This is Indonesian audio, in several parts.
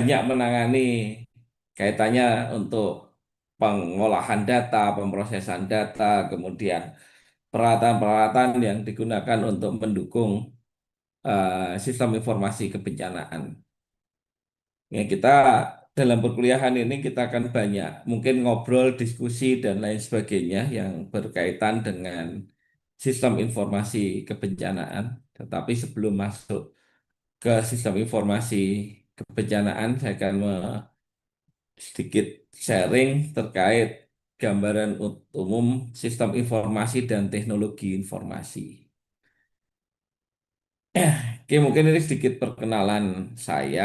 banyak menangani kaitannya untuk pengolahan data, pemrosesan data, kemudian peralatan-peralatan yang digunakan untuk mendukung sistem informasi kebencanaan. Ya, kita dalam perkuliahan ini kita akan banyak mungkin ngobrol, diskusi dan lain sebagainya yang berkaitan dengan sistem informasi kebencanaan. Tetapi sebelum masuk ke sistem informasi kebencanaan, saya akan sedikit sharing terkait gambaran umum sistem informasi dan teknologi informasi. Oke, mungkin ini sedikit perkenalan saya.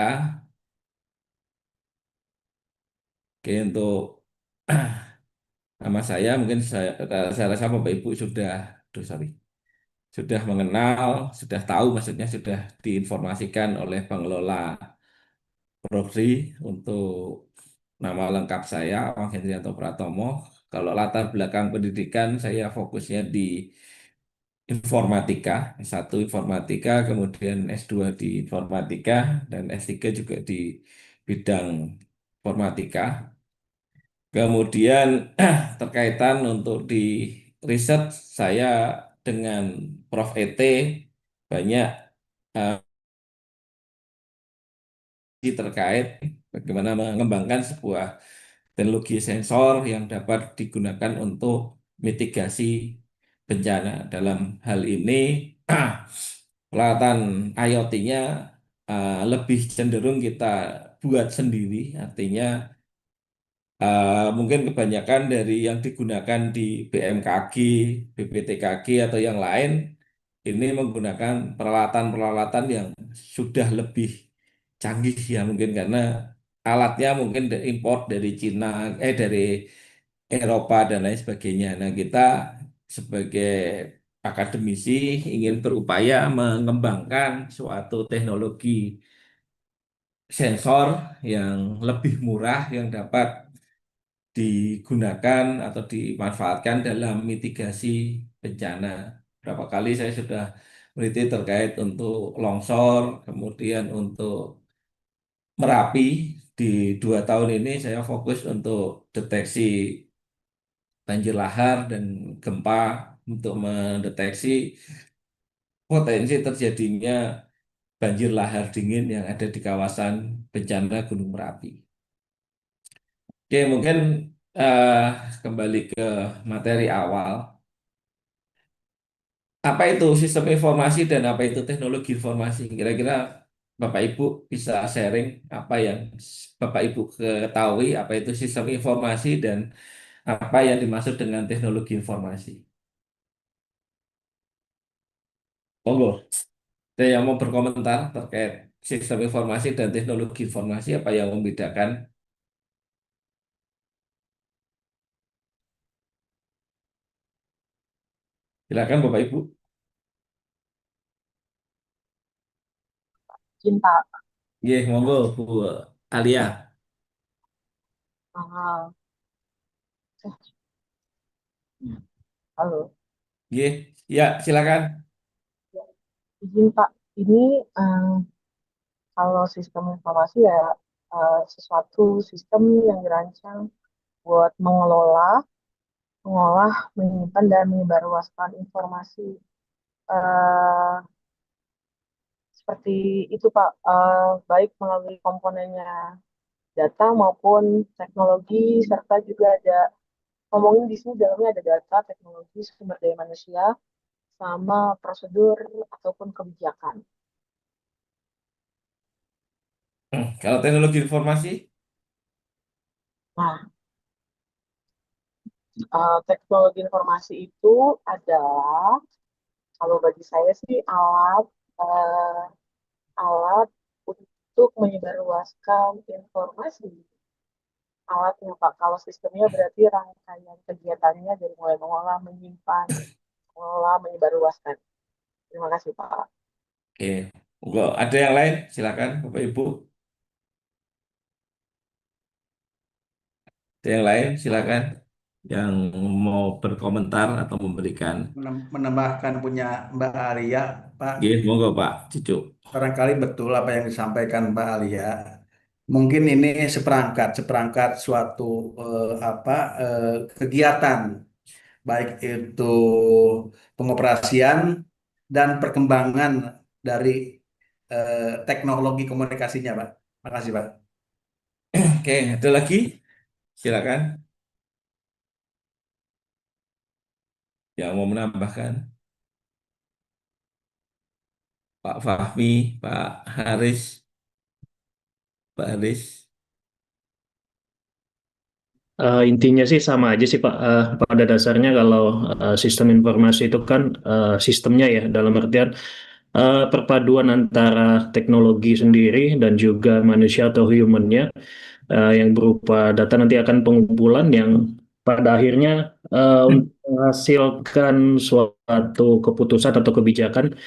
Oke, untuk nama saya mungkin saya rasa Bapak Ibu sudah, aduh, sorry, sudah mengenal, sudah tahu maksudnya sudah diinformasikan oleh pengelola Prodi untuk nama lengkap saya, Wang Hendrianto Pratomo. Kalau latar belakang pendidikan, saya fokusnya di informatika, S1 informatika, kemudian S2 di informatika, dan S3 juga di bidang informatika. Kemudian terkaitan untuk di riset saya dengan Prof. ET banyak eh, terkait bagaimana mengembangkan sebuah teknologi sensor yang dapat digunakan untuk mitigasi bencana. Dalam hal ini, peralatan IoT-nya lebih cenderung kita buat sendiri, artinya mungkin kebanyakan dari yang digunakan di BMKG, BPTKG atau yang lain ini menggunakan peralatan-peralatan yang sudah lebih canggih ya mungkin karena alatnya mungkin import dari Cina, dari Eropa dan lain sebagainya. Nah, kita sebagai akademisi ingin berupaya mengembangkan suatu teknologi sensor yang lebih murah yang dapat digunakan atau dimanfaatkan dalam mitigasi bencana. Berapa kali saya sudah meneliti terkait untuk longsor, kemudian untuk Merapi. Di 2 tahun ini saya fokus untuk deteksi banjir lahar dan gempa untuk mendeteksi potensi terjadinya banjir lahar dingin yang ada di kawasan bencana Gunung Merapi. Oke, mungkin eh, kembali ke materi awal. Apa itu sistem informasi dan apa itu teknologi informasi? Kira-kira Bapak Ibu bisa sharing apa yang Bapak Ibu ketahui, apa itu sistem informasi dan apa yang dimaksud dengan teknologi informasi. Monggo, ada yang mau berkomentar terkait sistem informasi dan teknologi informasi, apa yang membedakan? Silakan Bapak Ibu. Cinta. Iya, monggo Bu Alia. Ah, halo. Iya, ya silakan. Ya, izin Pak, ini eh, kalau sistem informasi ya sesuatu sistem yang dirancang buat mengolah, menyimpan dan menyebarluaskan informasi. Eh, Seperti itu Pak, baik melalui komponennya data maupun teknologi serta juga ada ngomongin di sini dalamnya ada data, teknologi, sumber daya manusia, sama prosedur ataupun kebijakan. Kalau teknologi informasi, Nah, teknologi informasi itu adalah, kalau bagi saya sih eh, alat untuk menyebarluaskan informasi. Alatnya Pak, kalau sistemnya berarti rangkaian kegiatannya dari mulai mengolah, menyimpan, mengolah, menyebarluaskan. Terima kasih Pak. oke. Monggo, ada yang lain? Silakan Bapak Ibu. Ada yang lain? Silakan. Yang mau berkomentar atau memberikan. Menambahkan punya Mbak Alia, Pak. Oke, monggo Pak Cucu. Barangkali betul apa yang disampaikan Mbak Alia. mungkin ini seperangkat seperangkat suatu apa kegiatan baik itu pengoperasian dan perkembangan dari teknologi komunikasinya, Pak. Makasih, Pak. Oke, ada lagi? Silakan yang mau menambahkan. Pak Fahmi, Pak Haris, Pak Haris. Intinya sih sama aja sih Pak. Pada dasarnya kalau sistem informasi itu kan sistemnya ya dalam artian perpaduan antara teknologi sendiri dan juga manusia atau humannya yang berupa data nanti akan pengumpulan yang pada akhirnya untuk menghasilkan suatu keputusan atau kebijakan,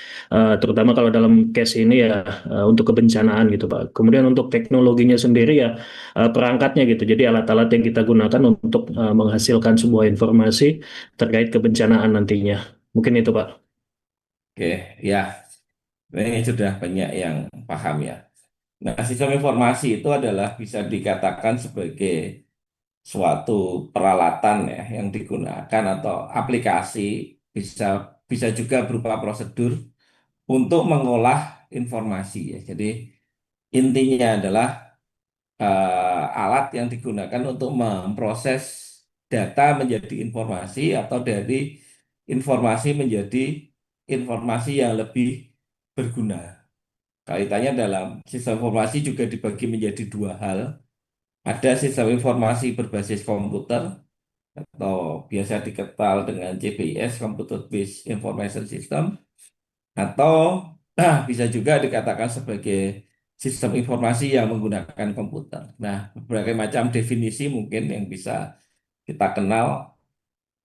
terutama kalau dalam case ini ya untuk kebencanaan gitu Pak. Kemudian untuk teknologinya sendiri ya perangkatnya gitu. Jadi alat-alat yang kita gunakan untuk menghasilkan sebuah informasi terkait kebencanaan nantinya. Mungkin itu Pak. Oke, ya, ini sudah banyak yang paham ya. Nah, sistem informasi itu adalah bisa dikatakan sebagai suatu peralatan ya yang digunakan atau aplikasi bisa bisa juga berupa prosedur untuk mengolah informasi ya. Jadi intinya adalah alat yang digunakan untuk memproses data menjadi informasi atau dari informasi menjadi informasi yang lebih berguna. Kaitannya dalam sistem informasi juga dibagi menjadi dua hal. Ada sistem informasi berbasis komputer atau biasa dikenal dengan CBS, Computer Based Information System, atau bisa juga dikatakan sebagai sistem informasi yang menggunakan komputer. Nah, berbagai macam definisi mungkin yang bisa kita kenal.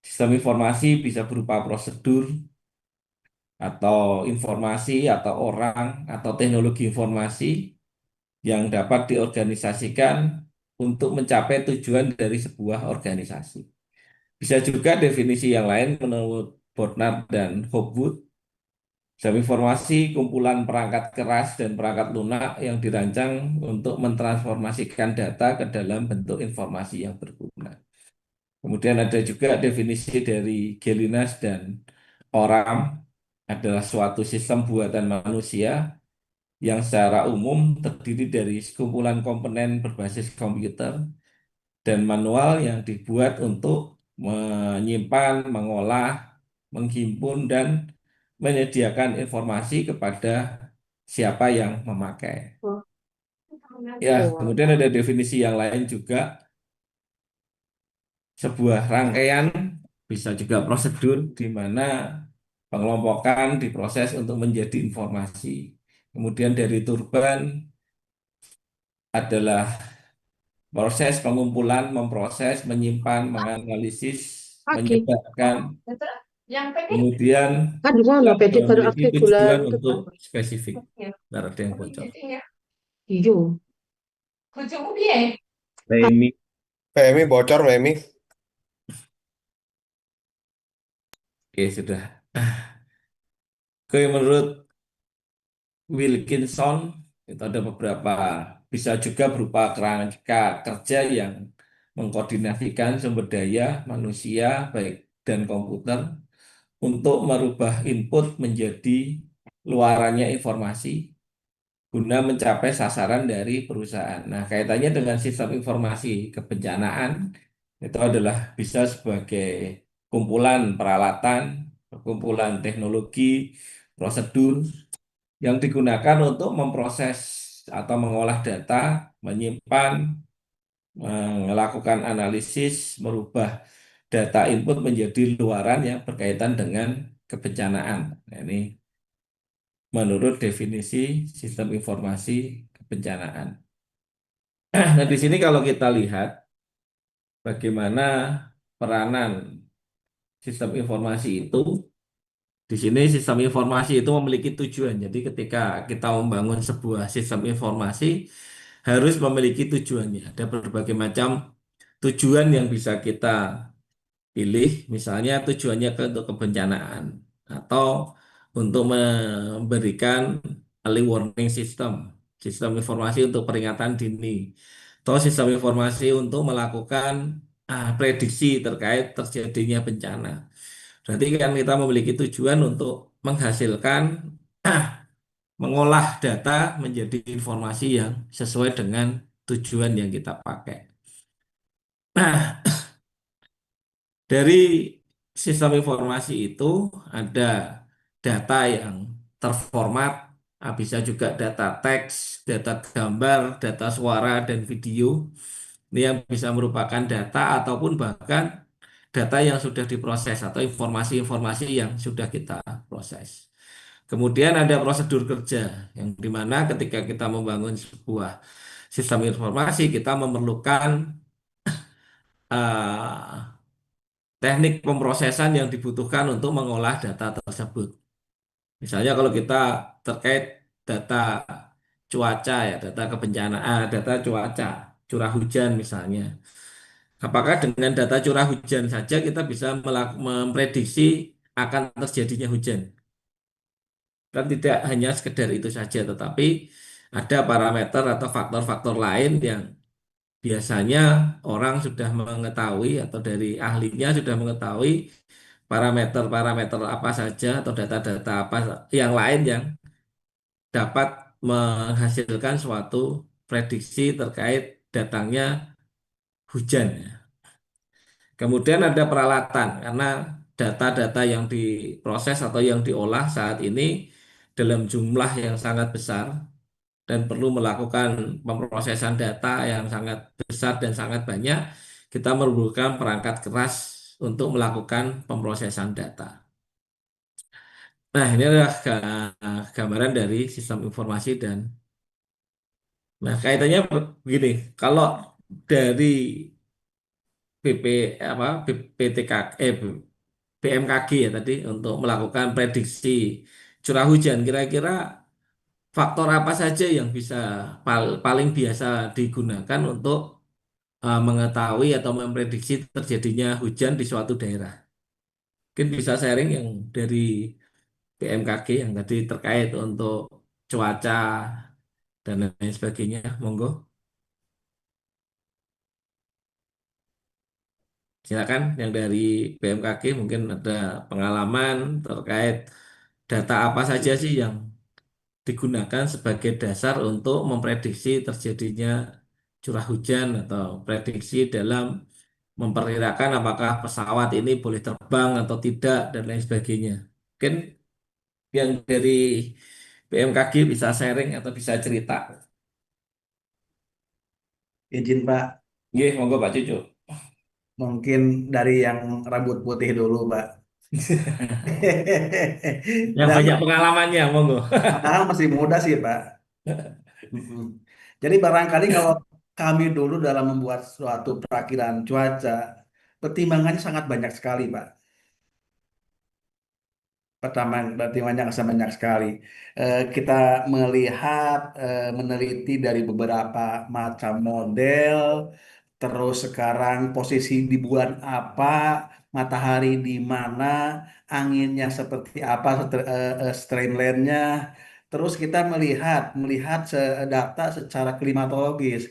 Sistem informasi bisa berupa prosedur atau informasi atau orang atau teknologi informasi yang dapat diorganisasikan untuk mencapai tujuan dari sebuah organisasi. Bisa juga definisi yang lain menurut Bernard dan Hopwood. Sistem informasi kumpulan perangkat keras dan perangkat lunak yang dirancang untuk mentransformasikan data ke dalam bentuk informasi yang berguna. Kemudian ada juga definisi dari Gelinas dan Oram adalah suatu sistem buatan manusia yang secara umum terdiri dari sekumpulan komponen berbasis komputer dan manual yang dibuat untuk menyimpan, mengolah, menghimpun, dan menyediakan informasi kepada siapa yang memakai. Ya, kemudian ada definisi yang lain juga, sebuah rangkaian, bisa juga prosedur di mana pengelompokan diproses untuk menjadi informasi. Kemudian dari turban adalah proses pengumpulan, memproses, menyimpan, menganalisis, Pagi. menyebarkan, Yang PD kemudian kan di sana yang PD kalau memiliki aktif bulan tujuan untuk depan. spesifik. Ntar ada yang bocor. Iya. Nah, ini PMI bocor, PMI. Oke, sudah. Oke, menurut Wilkinson, itu ada beberapa, bisa juga berupa kerangka kerja yang mengkoordinasikan sumber daya manusia, baik dan komputer, untuk merubah input menjadi luarannya informasi guna mencapai sasaran dari perusahaan. Nah, kaitannya dengan sistem informasi kebencanaan itu adalah bisa sebagai kumpulan peralatan, kumpulan teknologi, prosedur yang digunakan untuk memproses atau mengolah data, menyimpan, melakukan analisis, merubah data input menjadi luaran yang berkaitan dengan kebencanaan. Nah, ini menurut definisi sistem informasi kebencanaan. Nah, di sini kalau kita lihat bagaimana peranan sistem informasi itu, di sini sistem informasi itu memiliki tujuan. Jadi ketika kita membangun sebuah sistem informasi harus memiliki tujuannya. Ada berbagai macam tujuan yang bisa kita pilih, misalnya tujuannya untuk kebencanaan atau untuk memberikan early warning system sistem informasi untuk peringatan dini, atau sistem informasi untuk melakukan prediksi terkait terjadinya bencana. Berarti kan kita memiliki tujuan untuk menghasilkan mengolah data menjadi informasi yang sesuai dengan tujuan yang kita pakai. Nah, dari sistem informasi itu ada data yang terformat, bisa juga data teks, data gambar, data suara, dan video. Ini yang bisa merupakan data ataupun bahkan data yang sudah diproses atau informasi-informasi yang sudah kita proses. Kemudian ada prosedur kerja yang dimana ketika kita membangun sebuah sistem informasi kita memerlukan eh, teknik pemrosesan yang dibutuhkan untuk mengolah data tersebut. Misalnya kalau kita terkait data cuaca ya, data kebencanaan, data cuaca, curah hujan misalnya. Apakah dengan data curah hujan saja kita bisa memprediksi akan terjadinya hujan? Kan tidak hanya sekedar itu saja, tetapi ada parameter atau faktor-faktor lain yang biasanya orang sudah mengetahui atau dari ahlinya sudah mengetahui parameter-parameter apa saja atau data-data apa yang lain yang dapat menghasilkan suatu prediksi terkait datangnya hujan. Kemudian ada peralatan karena data-data yang diproses atau yang diolah saat ini dalam jumlah yang sangat besar dan perlu melakukan pemrosesan data yang sangat besar dan sangat banyak, kita memerlukan perangkat keras untuk melakukan pemrosesan data. Nah, ini adalah gambaran dari sistem informasi dan nah kaitannya begini, kalau dari BP apa BPTK BMKG ya tadi untuk melakukan prediksi curah hujan kira-kira faktor apa saja yang bisa paling biasa digunakan untuk mengetahui atau memprediksi terjadinya hujan di suatu daerah. Mungkin bisa sharing yang dari BMKG yang tadi terkait untuk cuaca dan lain sebagainya. Monggo, silakan yang dari BMKG mungkin ada pengalaman terkait data apa saja sih yang digunakan sebagai dasar untuk memprediksi terjadinya curah hujan atau prediksi dalam memperkirakan apakah pesawat ini boleh terbang atau tidak dan lain sebagainya. Mungkin yang dari BMKG bisa sharing atau bisa cerita. Izin Pak, Nggih, monggo Pak Cucu. mungkin dari yang rambut putih dulu Pak. Yang Dan banyak pengalamannya, monggo. padahal masih muda sih Pak. Mm-mm. Jadi barangkali kalau kami dulu dalam membuat suatu perakiraan cuaca, pertimbangannya sangat banyak sekali Pak. Pertama, pertimbangannya sangat banyak sekali. Kita melihat, meneliti dari beberapa macam model, terus sekarang posisi di bulan apa, matahari di mana, anginnya seperti apa, strain line-nya. Terus kita melihat data secara klimatologis,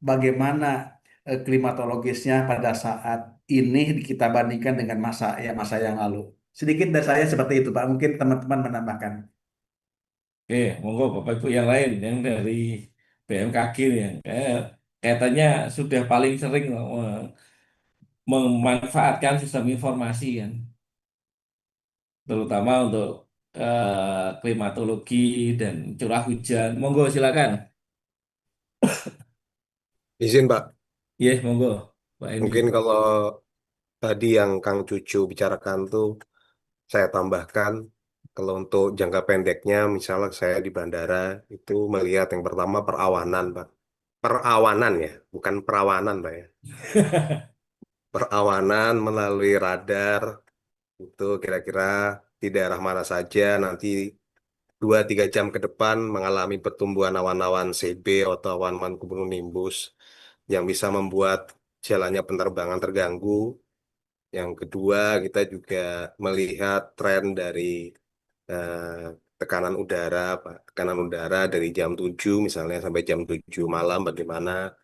bagaimana klimatologisnya pada saat ini kita bandingkan dengan masa yang lalu. Sedikit dari saya seperti itu, Pak. Mungkin teman-teman menambahkan. Oke, monggo Bapak Ibu yang lain yang dari BMKG nih, yang kayaknya sudah paling sering memanfaatkan sistem informasi kan, terutama untuk klimatologi dan curah hujan. Monggo silakan. Izin Pak, Yes, monggo Pak Endi. mungkin kalau tadi yang Kang Cucu bicarakan tuh saya tambahkan, kalau untuk jangka pendeknya, misalnya saya di bandara itu melihat yang pertama perawanan Pak. Perawanan ya, bukan perawanan Pak ya. Perawanan melalui radar itu kira-kira di daerah mana saja nanti 2-3 jam ke depan mengalami pertumbuhan awan-awan CB atau awan-awan cumulonimbus yang bisa membuat jalannya penerbangan terganggu. Yang kedua, kita juga melihat tren dari tekanan udara, Pak. Tekanan udara dari jam 7 misalnya sampai jam 7 malam bagaimana.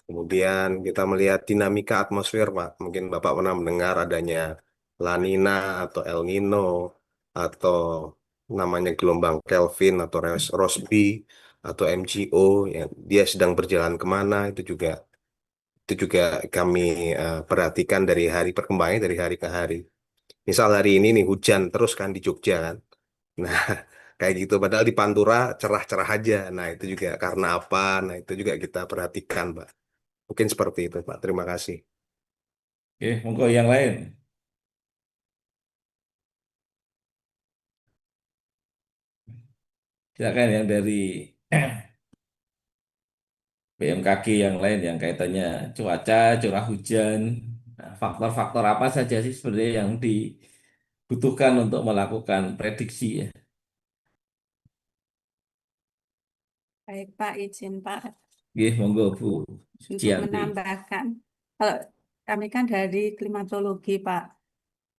Kemudian kita melihat dinamika atmosfer, Pak. Mungkin Bapak pernah mendengar adanya La Nina atau El Nino atau namanya gelombang Kelvin atau Rossby atau MGO yang dia sedang berjalan kemana itu juga kami perhatikan dari hari perkembangannya dari hari ke hari. Misal hari ini nih hujan terus kan di Jogja kan. Nah, kayak gitu. Padahal di Pantura cerah-cerah aja. Nah, itu juga karena apa? Nah, itu juga kita perhatikan, Pak. Mungkin seperti itu, Pak. Terima kasih. Oke, monggo yang lain. Silakan yang dari BMKG yang lain yang kaitannya cuaca, curah hujan, nah, faktor-faktor apa saja sih sebenarnya yang dibutuhkan untuk melakukan prediksi ya. Baik Pak, izin Pak Oke, monggo Bu untuk Sucianti. menambahkan. Kalau kami kan dari klimatologi Pak,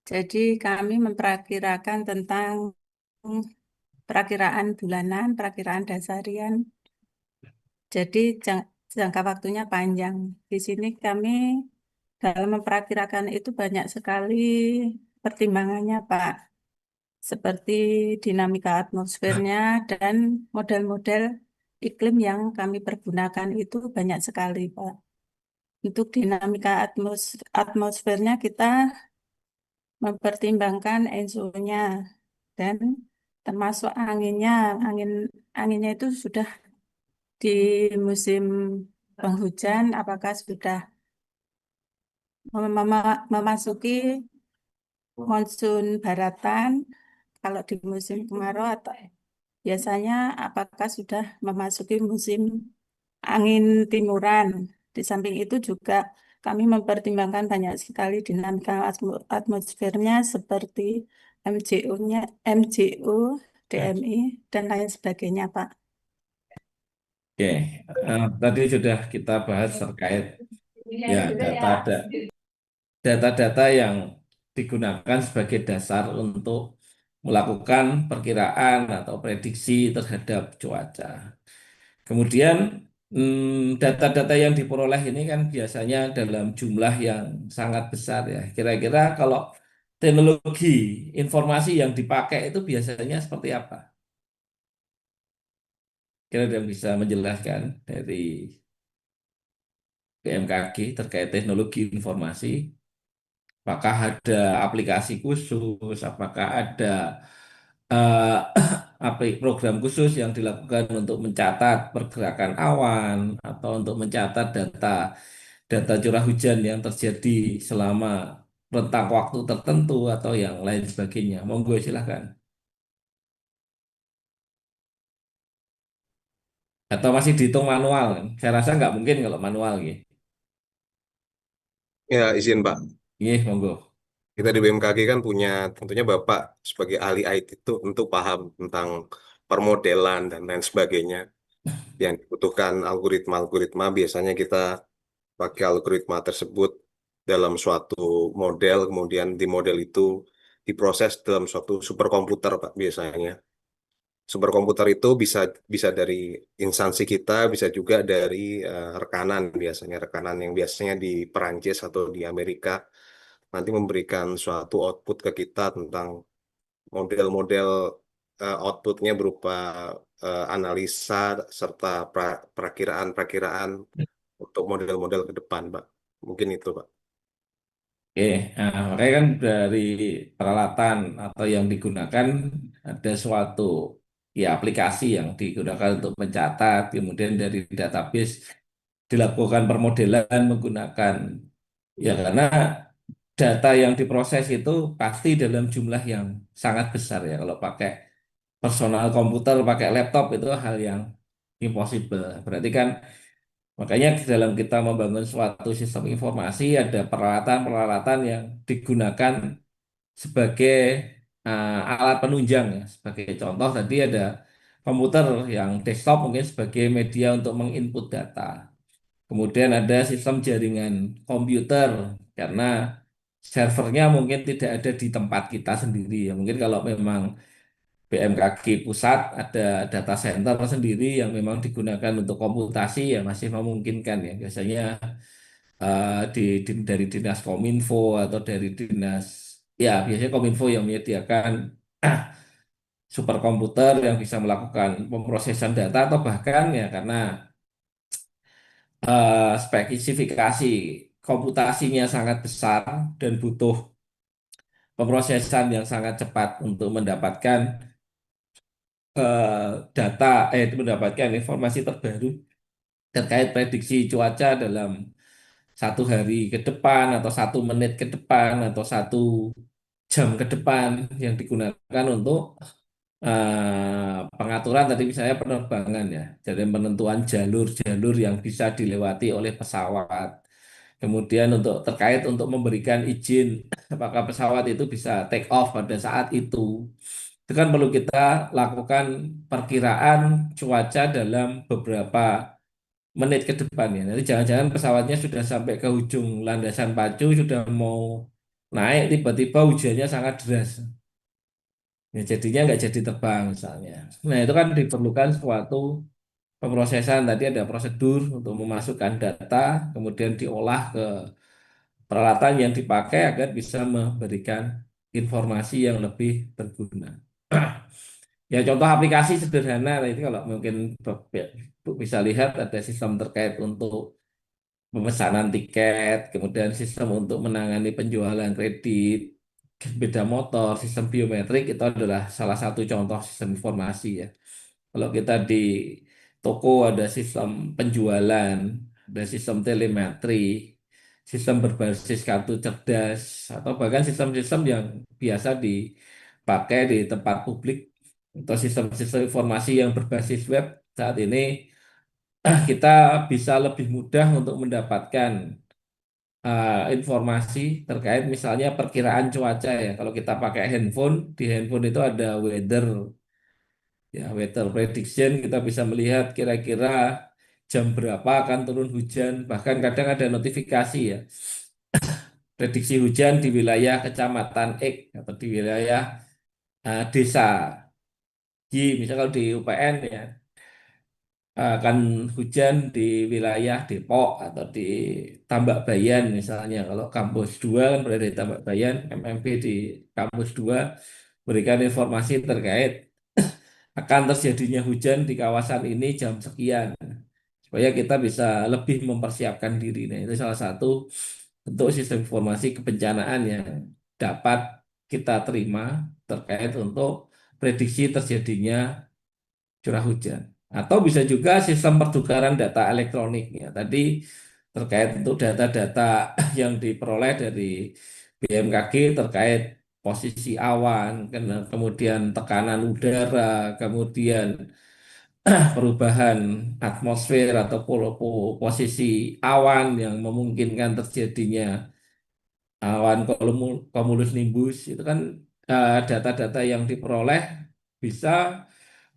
jadi kami memperkirakan tentang perakiraan bulanan, perakiraan dasarian. Jadi jangka waktunya panjang. Di sini kami dalam memperkirakan itu banyak sekali pertimbangannya Pak, seperti dinamika atmosfernya dan model-model iklim yang kami pergunakan itu banyak sekali, Pak. Untuk dinamika atmosfernya kita mempertimbangkan ENSO-nya dan termasuk anginnya. Anginnya itu sudah di musim penghujan, apakah sudah memasuki monsun baratan, kalau di musim kemarau atau biasanya apakah sudah memasuki musim angin timuran. Di samping itu juga kami mempertimbangkan banyak sekali dinamika atmosfernya seperti MJO-nya, MJO, DMI, dan lain sebagainya, Pak. Oke, tadi sudah kita bahas terkait ya data-data yang digunakan sebagai dasar untuk melakukan perkiraan atau prediksi terhadap cuaca. Kemudian data-data yang diperoleh ini kan biasanya dalam jumlah yang sangat besar ya. Kira-kira kalau teknologi informasi yang dipakai itu biasanya seperti apa? Kira ada yang bisa menjelaskan dari BMKG terkait teknologi informasi? Apakah ada aplikasi khusus? Apakah ada program khusus yang dilakukan untuk mencatat pergerakan awan atau untuk mencatat data curah hujan yang terjadi selama rentang waktu tertentu atau yang lain sebagainya. Monggo silahkan. Atau masih dihitung manual kan? Saya rasa nggak mungkin kalau manual gitu. Ya, izin, Pak. Iya, monggo. Kita di BMKG kan punya, tentunya Bapak sebagai ahli IT itu untuk paham tentang permodelan dan lain sebagainya. Yang dibutuhkan algoritma-algoritma, biasanya kita pakai algoritma tersebut dalam suatu model, kemudian di model itu diproses dalam suatu superkomputer, Pak, biasanya. Superkomputer itu bisa bisa dari instansi kita, bisa juga dari rekanan biasanya, rekanan yang biasanya di Perancis atau di Amerika nanti memberikan suatu output ke kita tentang model-model outputnya berupa analisa serta perakiraan-perakiraan untuk model-model ke depan, Pak. Mungkin itu, Pak. Oke, makanya kan dari peralatan atau yang digunakan ada suatu ya aplikasi yang digunakan untuk mencatat, kemudian dari database dilakukan permodelan menggunakan ya karena data yang diproses itu pasti dalam jumlah yang sangat besar ya. Kalau pakai personal komputer, pakai laptop itu hal yang impossible. Berarti kan makanya di dalam kita membangun suatu sistem informasi ada peralatan-peralatan yang digunakan sebagai alat penunjang ya. Sebagai contoh tadi ada komputer yang desktop mungkin sebagai media untuk menginput data. Kemudian ada sistem jaringan komputer karena servernya mungkin tidak ada di tempat kita sendiri ya. Mungkin kalau memang BMKG pusat ada data center sendiri yang memang digunakan untuk komputasi ya masih memungkinkan ya. Biasanya dari dinas Kominfo atau dari dinas ya biasanya Kominfo yang menyediakan superkomputer yang bisa melakukan pemrosesan data atau bahkan ya karena spesifikasi komputasinya sangat besar dan butuh pemrosesan yang sangat cepat untuk mendapatkan data mendapatkan informasi terbaru terkait prediksi cuaca dalam 1 hari ke depan atau 1 menit ke depan atau 1 jam ke depan yang digunakan untuk pengaturan tadi misalnya penerbangan ya, jadi penentuan jalur-jalur yang bisa dilewati oleh pesawat. Kemudian terkait untuk memberikan izin apakah pesawat itu bisa take off pada saat itu kan perlu kita lakukan perkiraan cuaca dalam beberapa menit ke depan ya. Nanti jangan-jangan pesawatnya sudah sampai ke ujung landasan pacu, sudah mau naik, tiba-tiba hujannya sangat deras. Ya, jadinya nggak jadi terbang misalnya. Nah itu kan diperlukan suatu pemrosesan. Tadi ada prosedur untuk memasukkan data, kemudian diolah ke peralatan yang dipakai agar bisa memberikan informasi yang lebih berguna. Ya contoh aplikasi sederhana, nah, itu kalau mungkin Bu bisa lihat ada sistem terkait untuk pemesanan tiket, kemudian sistem untuk menangani penjualan kredit, beda motor, sistem biometrik itu adalah salah satu contoh sistem informasi ya. Kalau kita di toko ada sistem penjualan, ada sistem telemetri, sistem berbasis kartu cerdas, atau bahkan sistem-sistem yang biasa dipakai di tempat publik, atau sistem-sistem informasi yang berbasis web saat ini kita bisa lebih mudah untuk mendapatkan informasi terkait misalnya perkiraan cuaca ya. Kalau kita pakai handphone, di handphone itu ada weather prediction, kita bisa melihat kira-kira jam berapa akan turun hujan. Bahkan kadang ada notifikasi ya, prediksi hujan di wilayah kecamatan X atau di wilayah desa Y. Misalnya kalau di UPN ya, akan hujan di wilayah Depok atau di Tambakbayan misalnya. Kalau kampus 2 kan berada di Tambakbayan, MMP di kampus 2 berikan informasi terkait akan terjadinya hujan di kawasan ini jam sekian supaya kita bisa lebih mempersiapkan diri. Nah, itu salah satu bentuk sistem informasi kebencanaan yang dapat kita terima terkait untuk prediksi terjadinya curah hujan. Atau bisa juga sistem pertukaran data elektronik ya. Tadi terkait untuk data-data yang diperoleh dari BMKG terkait posisi awan, kemudian tekanan udara, kemudian perubahan atmosfer atau posisi awan yang memungkinkan terjadinya awan cumulus nimbus itu kan data-data yang diperoleh bisa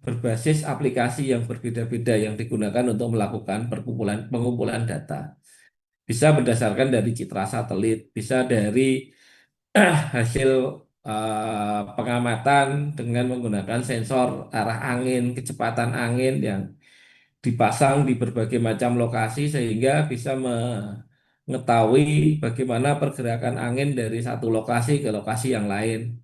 berbasis aplikasi yang berbeda-beda yang digunakan untuk melakukan pengumpulan data. Bisa berdasarkan dari citra satelit, bisa dari hasil pengamatan dengan menggunakan sensor arah angin, kecepatan angin yang dipasang di berbagai macam lokasi sehingga bisa mengetahui bagaimana pergerakan angin dari satu lokasi ke lokasi yang lain.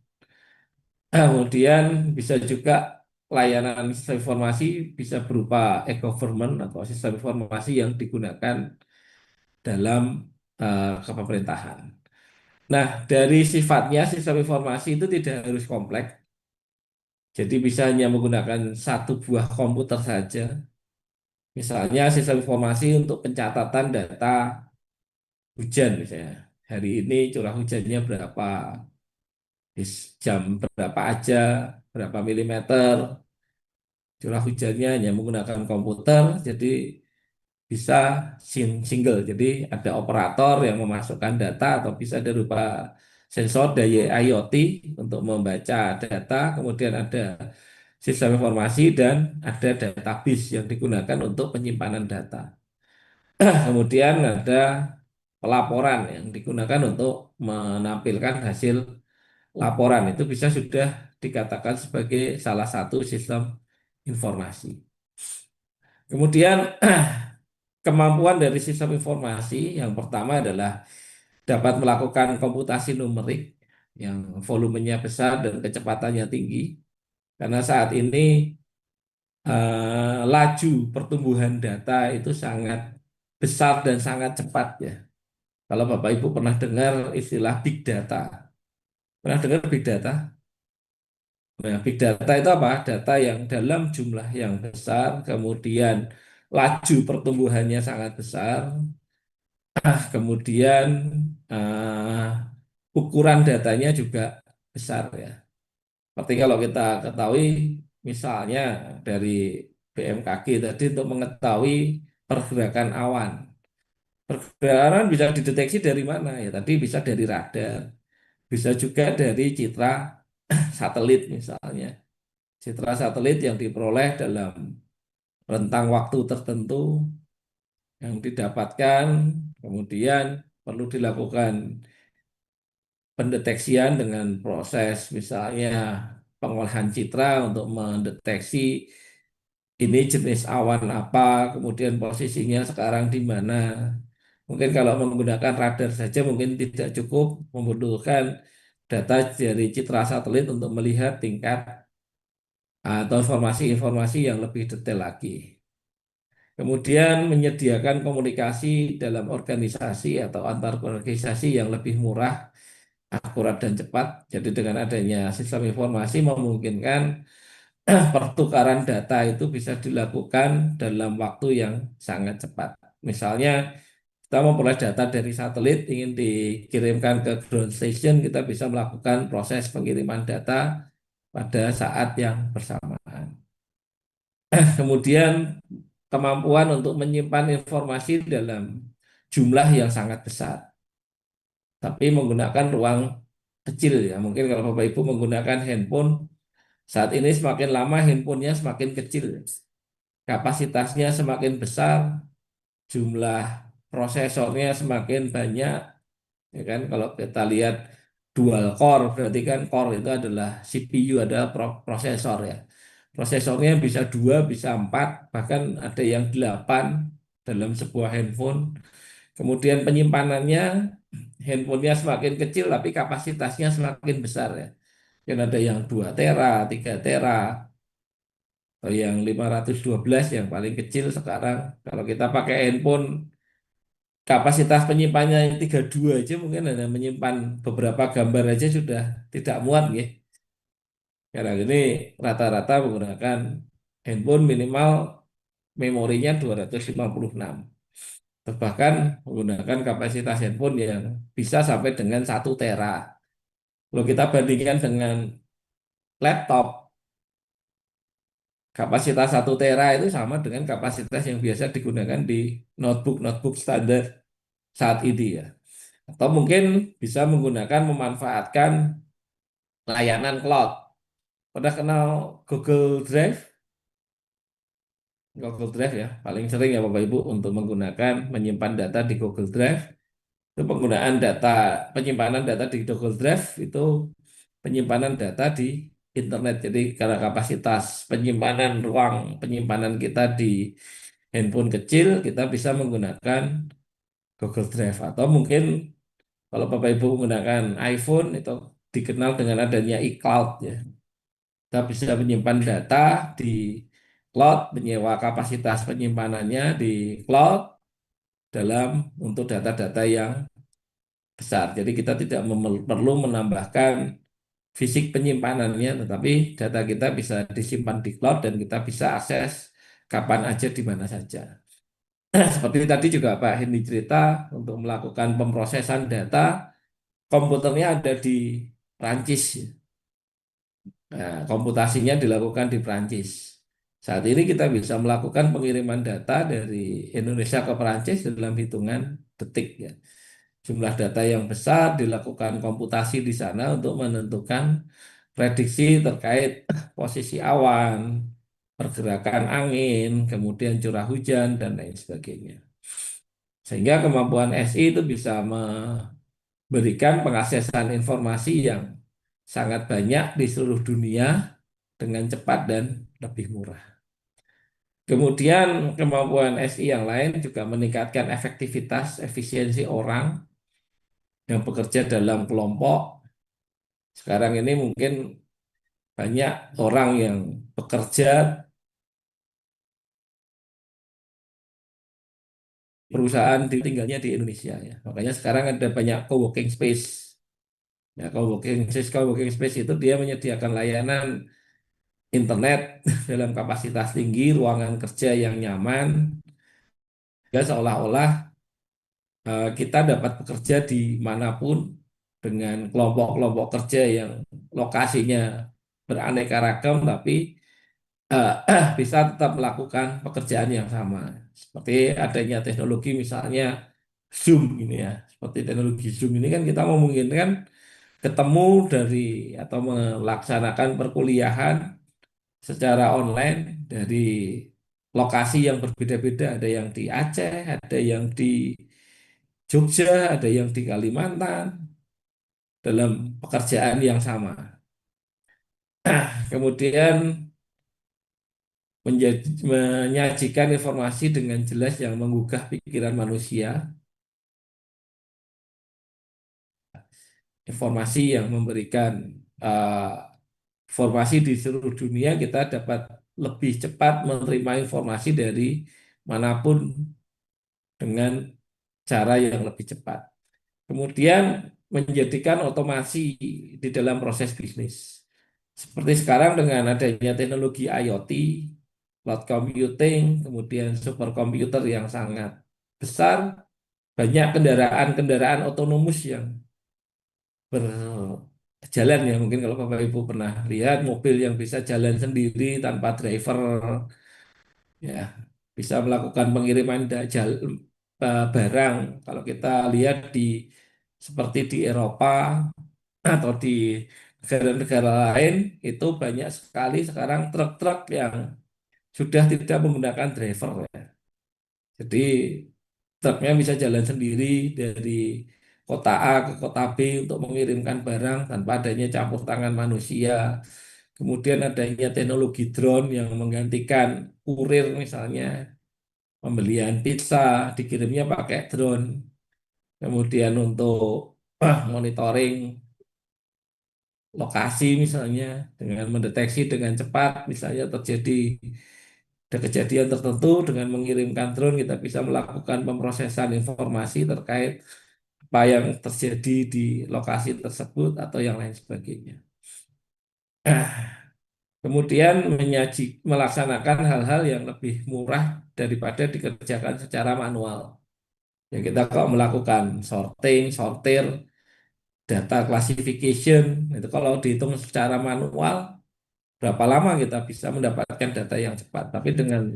Kemudian bisa juga layanan sistem informasi bisa berupa e-government atau sistem informasi yang digunakan dalam kepemerintahan. Nah, dari sifatnya sistem informasi itu tidak harus kompleks. Jadi bisa hanya menggunakan satu buah komputer saja. Misalnya sistem informasi untuk pencatatan data hujan misalnya. Hari ini curah hujannya berapa, di jam berapa aja, berapa milimeter, curah hujannya hanya menggunakan komputer, jadi bisa single. Jadi ada operator yang memasukkan data atau bisa ada berupa sensor daya IoT untuk membaca data, kemudian ada sistem informasi dan ada database yang digunakan untuk penyimpanan data. Kemudian ada pelaporan yang digunakan untuk menampilkan hasil laporan itu bisa sudah dikatakan sebagai salah satu sistem informasi. Kemudian kemampuan dari sistem informasi yang pertama adalah dapat melakukan komputasi numerik yang volumenya besar dan kecepatannya tinggi. Karena saat ini laju pertumbuhan data itu sangat besar dan sangat cepat ya. Kalau Bapak Ibu pernah dengar istilah big data, pernah dengar big data? Nah, big data itu apa? Data yang dalam jumlah yang besar, kemudian laju pertumbuhannya sangat besar, kemudian ukuran datanya juga besar ya. Seperti kalau kita ketahui, misalnya dari BMKG tadi untuk mengetahui pergerakan awan. Pergerakan bisa dideteksi dari mana ya? Tadi bisa dari radar, bisa juga dari citra satelit misalnya. Citra satelit yang diperoleh dalam rentang waktu tertentu yang didapatkan, kemudian perlu dilakukan pendeteksian dengan proses misalnya pengolahan citra untuk mendeteksi ini jenis awan apa, kemudian posisinya sekarang di mana. Mungkin kalau menggunakan radar saja mungkin tidak cukup, membutuhkan data dari citra satelit untuk melihat tingkat atau informasi-informasi yang lebih detail lagi. Kemudian menyediakan komunikasi dalam organisasi atau antar organisasi yang lebih murah, akurat dan cepat. Jadi dengan adanya sistem informasi memungkinkan pertukaran data itu bisa dilakukan dalam waktu yang sangat cepat. Misalnya kita memperoleh data dari satelit ingin dikirimkan ke ground station, kita bisa melakukan proses pengiriman data pada saat yang bersamaan. Kemudian kemampuan untuk menyimpan informasi dalam jumlah yang sangat besar, tapi menggunakan ruang kecil ya. Mungkin kalau Bapak Ibu menggunakan handphone, saat ini semakin lama handphonenya semakin kecil, kapasitasnya semakin besar, jumlah prosesornya semakin banyak, ya kan? Kalau kita lihat dual core, berarti kan core itu adalah CPU, adalah prosesor ya. Prosesornya bisa dua, bisa empat, bahkan ada yang delapan dalam sebuah handphone. Kemudian penyimpanannya, handphonenya semakin kecil, tapi kapasitasnya semakin besar ya. Dan ada yang 2 tera, 3 tera, atau yang 512 yang paling kecil sekarang. Kalau kita pakai handphone, kapasitas penyimpanannya yang 32 aja mungkin hanya menyimpan beberapa gambar aja sudah tidak muat ya. Karena ini rata-rata menggunakan handphone minimal memorinya 256. Bahkan menggunakan kapasitas handphone yang bisa sampai dengan 1 tera. Kalau kita bandingkan dengan laptop, kapasitas 1 tera itu sama dengan kapasitas yang biasa digunakan di notebook standar saat ini ya. Atau mungkin bisa menggunakan memanfaatkan layanan cloud. Pernah kenal Google Drive? Google Drive ya, paling sering ya Bapak Ibu untuk menggunakan menyimpan data di Google Drive. Itu penggunaan data, penyimpanan data di Google Drive itu penyimpanan data di internet. Jadi karena kapasitas penyimpanan ruang penyimpanan kita di handphone kecil, kita bisa menggunakan Google Drive. Atau mungkin kalau Bapak Ibu menggunakan iPhone itu dikenal dengan adanya iCloud ya. Kita bisa menyimpan data di cloud, menyewa kapasitas penyimpanannya di cloud dalam untuk data-data yang besar. Jadi kita tidak perlu menambahkan fisik penyimpanannya, tetapi data kita bisa disimpan di cloud dan kita bisa akses kapan aja di mana saja. Seperti tadi juga Pak Hendy cerita, untuk melakukan pemrosesan data, komputernya ada di Prancis. Nah, komputasinya dilakukan di Prancis. Saat ini kita bisa melakukan pengiriman data dari Indonesia ke Prancis dalam hitungan detik ya. Jumlah data yang besar dilakukan komputasi di sana untuk menentukan prediksi terkait posisi awan, pergerakan angin, kemudian curah hujan, dan lain sebagainya. Sehingga kemampuan SI itu bisa memberikan pengaksesan informasi yang sangat banyak di seluruh dunia dengan cepat dan lebih murah. Kemudian kemampuan SI yang lain juga meningkatkan efektivitas, efisiensi orang yang bekerja dalam kelompok. Sekarang ini mungkin banyak orang yang bekerja perusahaan tinggalnya di Indonesia ya. Makanya sekarang ada banyak co-working space. Ya, co-working space itu dia menyediakan layanan internet dalam kapasitas tinggi, ruangan kerja yang nyaman, ya seolah-olah kita dapat bekerja di manapun dengan kelompok-kelompok kerja yang lokasinya beraneka ragam, tapi bisa tetap melakukan pekerjaan yang sama. Seperti adanya teknologi misalnya Zoom ini ya. Seperti teknologi Zoom ini kan kita memungkinkan ketemu dari atau melaksanakan perkuliahan secara online dari lokasi yang berbeda-beda. Ada yang di Aceh, ada yang di Jogja, ada yang di Kalimantan dalam pekerjaan yang sama. Kemudian menyajikan informasi dengan jelas yang menggugah pikiran manusia, informasi yang memberikan uh, informasi di seluruh dunia, kita dapat lebih cepat menerima informasi dari manapun dengan cara yang lebih cepat. Kemudian menjadikan otomasi di dalam proses bisnis. Seperti sekarang dengan adanya teknologi IoT, cloud computing, kemudian superkomputer yang sangat besar, banyak kendaraan-kendaraan otonomus yang berjalan ya. Mungkin kalau Bapak Ibu pernah lihat mobil yang bisa jalan sendiri tanpa driver, ya bisa melakukan pengiriman barang. Kalau kita lihat di seperti di Eropa atau di negara-negara lain itu banyak sekali sekarang truk-truk yang sudah tidak menggunakan driver ya. Jadi truknya bisa jalan sendiri dari kota A ke kota B untuk mengirimkan barang tanpa adanya campur tangan manusia. Kemudian adanya teknologi drone yang menggantikan kurir misalnya pembelian pizza dikirimnya pakai drone. Kemudian untuk monitoring lokasi misalnya dengan mendeteksi dengan cepat misalnya terjadi ada kejadian tertentu dengan mengirimkan drone kita bisa melakukan pemrosesan informasi terkait apa yang terjadi di lokasi tersebut atau yang lain sebagainya. Kemudian melaksanakan hal-hal yang lebih murah daripada dikerjakan secara manual. Ya kita kalau melakukan sorting, sortir, data classification, itu kalau dihitung secara manual berapa lama kita bisa mendapatkan data yang cepat. Tapi dengan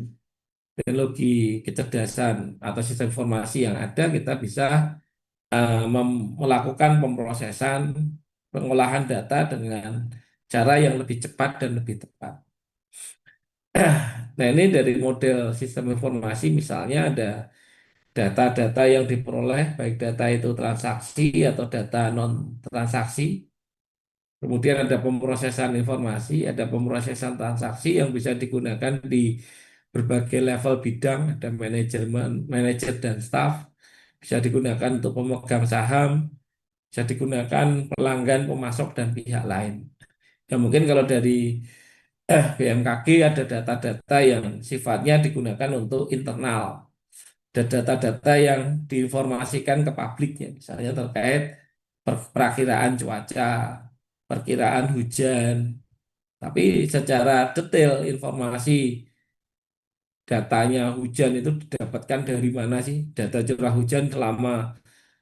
teknologi kecerdasan atau sistem informasi yang ada, kita bisa melakukan pemrosesan, pengolahan data dengan cara yang lebih cepat dan lebih tepat. Nah, ini dari model sistem informasi, misalnya ada data-data yang diperoleh, baik data itu transaksi atau data non-transaksi. Kemudian ada pemrosesan informasi, ada pemrosesan transaksi yang bisa digunakan di berbagai level bidang, ada manajemen, manajer dan staff, bisa digunakan untuk pemegang saham, bisa digunakan pelanggan, pemasok, dan pihak lain. Ya mungkin kalau dari BMKG ada data-data yang sifatnya digunakan untuk internal, ada data-data yang diinformasikan ke publiknya, misalnya terkait perakiraan cuaca, perkiraan hujan, tapi secara detail informasi datanya hujan itu didapatkan dari mana sih? Data curah hujan selama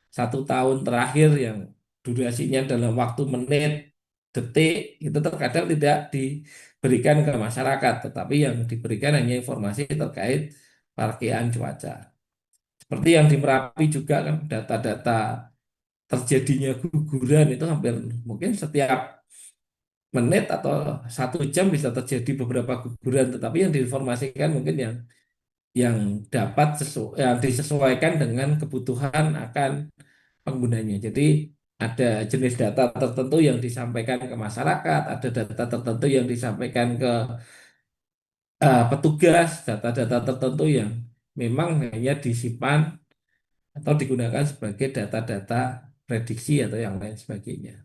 1 tahun terakhir yang durasinya dalam waktu menit, detik, itu terkadang tidak diberikan ke masyarakat, tetapi yang diberikan hanya informasi terkait perkiraan cuaca. Seperti yang di Merapi juga kan data-data terjadinya guguran itu hampir mungkin setiap menit atau 1 jam bisa terjadi beberapa guguran, tetapi yang diinformasikan mungkin yang dapat yang disesuaikan dengan kebutuhan akan penggunanya. Jadi ada jenis data tertentu yang disampaikan ke masyarakat, ada data tertentu yang disampaikan ke petugas, data-data tertentu yang memang hanya disimpan atau digunakan sebagai data-data prediksi atau yang lain sebagainya.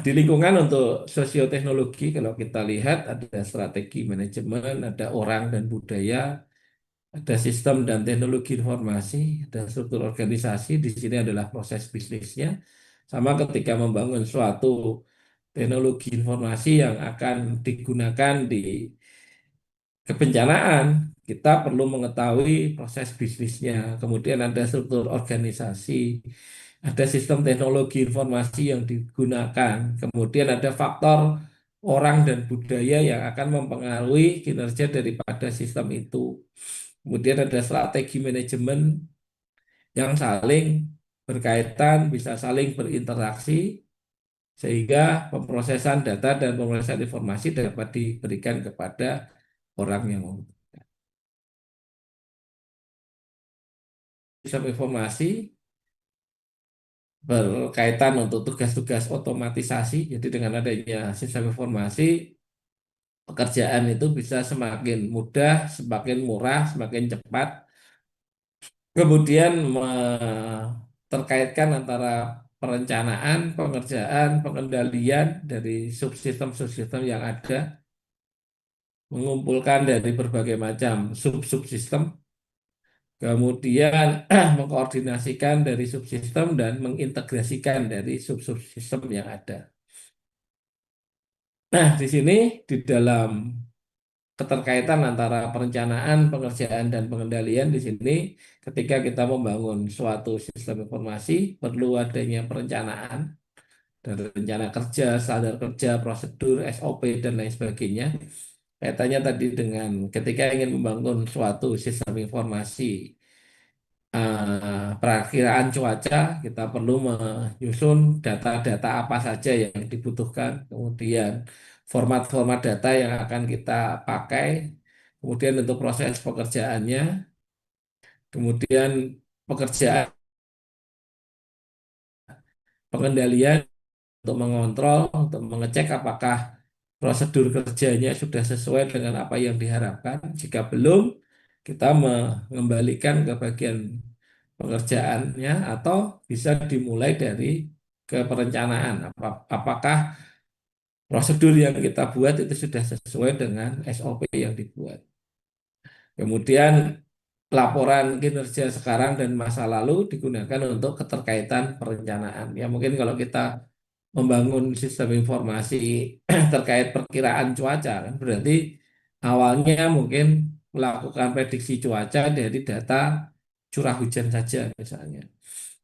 Di lingkungan untuk sosioteknologi, kalau kita lihat ada strategi manajemen, ada orang dan budaya, ada sistem dan teknologi informasi, ada struktur organisasi, di sini adalah proses bisnisnya. Sama ketika membangun suatu teknologi informasi yang akan digunakan di kebencanaan, kita perlu mengetahui proses bisnisnya. Kemudian ada struktur organisasi, ada sistem teknologi informasi yang digunakan. Kemudian ada faktor orang dan budaya yang akan mempengaruhi kinerja daripada sistem itu. Kemudian ada strategi manajemen yang saling berkaitan, bisa saling berinteraksi, sehingga pemrosesan data dan pemrosesan informasi dapat diberikan kepada orang yang membutuhkan. Sistem informasi berkaitan untuk tugas-tugas otomatisasi. Jadi dengan adanya sistem informasi, pekerjaan itu bisa semakin mudah, semakin murah, semakin cepat. Kemudian terkaitkan antara perencanaan, pengerjaan, pengendalian dari subsistem-subsistem yang ada, mengumpulkan dari berbagai macam sub-subsistem, kemudian mengkoordinasikan dari subsistem dan mengintegrasikan dari sub-subsistem yang ada. Nah, di sini di dalam keterkaitan antara perencanaan, pengerjaan, dan pengendalian di sini ketika kita membangun suatu sistem informasi perlu adanya perencanaan dan rencana kerja, standar kerja, prosedur, SOP, dan lain sebagainya. Kaitannya tadi dengan ketika ingin membangun suatu sistem informasi perakiraan cuaca, kita perlu menyusun data-data apa saja yang dibutuhkan, kemudian format-format data yang akan kita pakai, kemudian untuk proses pekerjaannya, kemudian pekerjaan pengendalian untuk mengontrol, untuk mengecek apakah prosedur kerjanya sudah sesuai dengan apa yang diharapkan. Jika belum, kita mengembalikan ke bagian pengerjaannya atau bisa dimulai dari ke perencanaan. Apakah prosedur yang kita buat itu sudah sesuai dengan SOP yang dibuat. Kemudian laporan kinerja sekarang dan masa lalu digunakan untuk keterkaitan perencanaan. Ya mungkin kalau kita membangun sistem informasi terkait perkiraan cuaca kan berarti awalnya mungkin melakukan prediksi cuaca dari data curah hujan saja misalnya.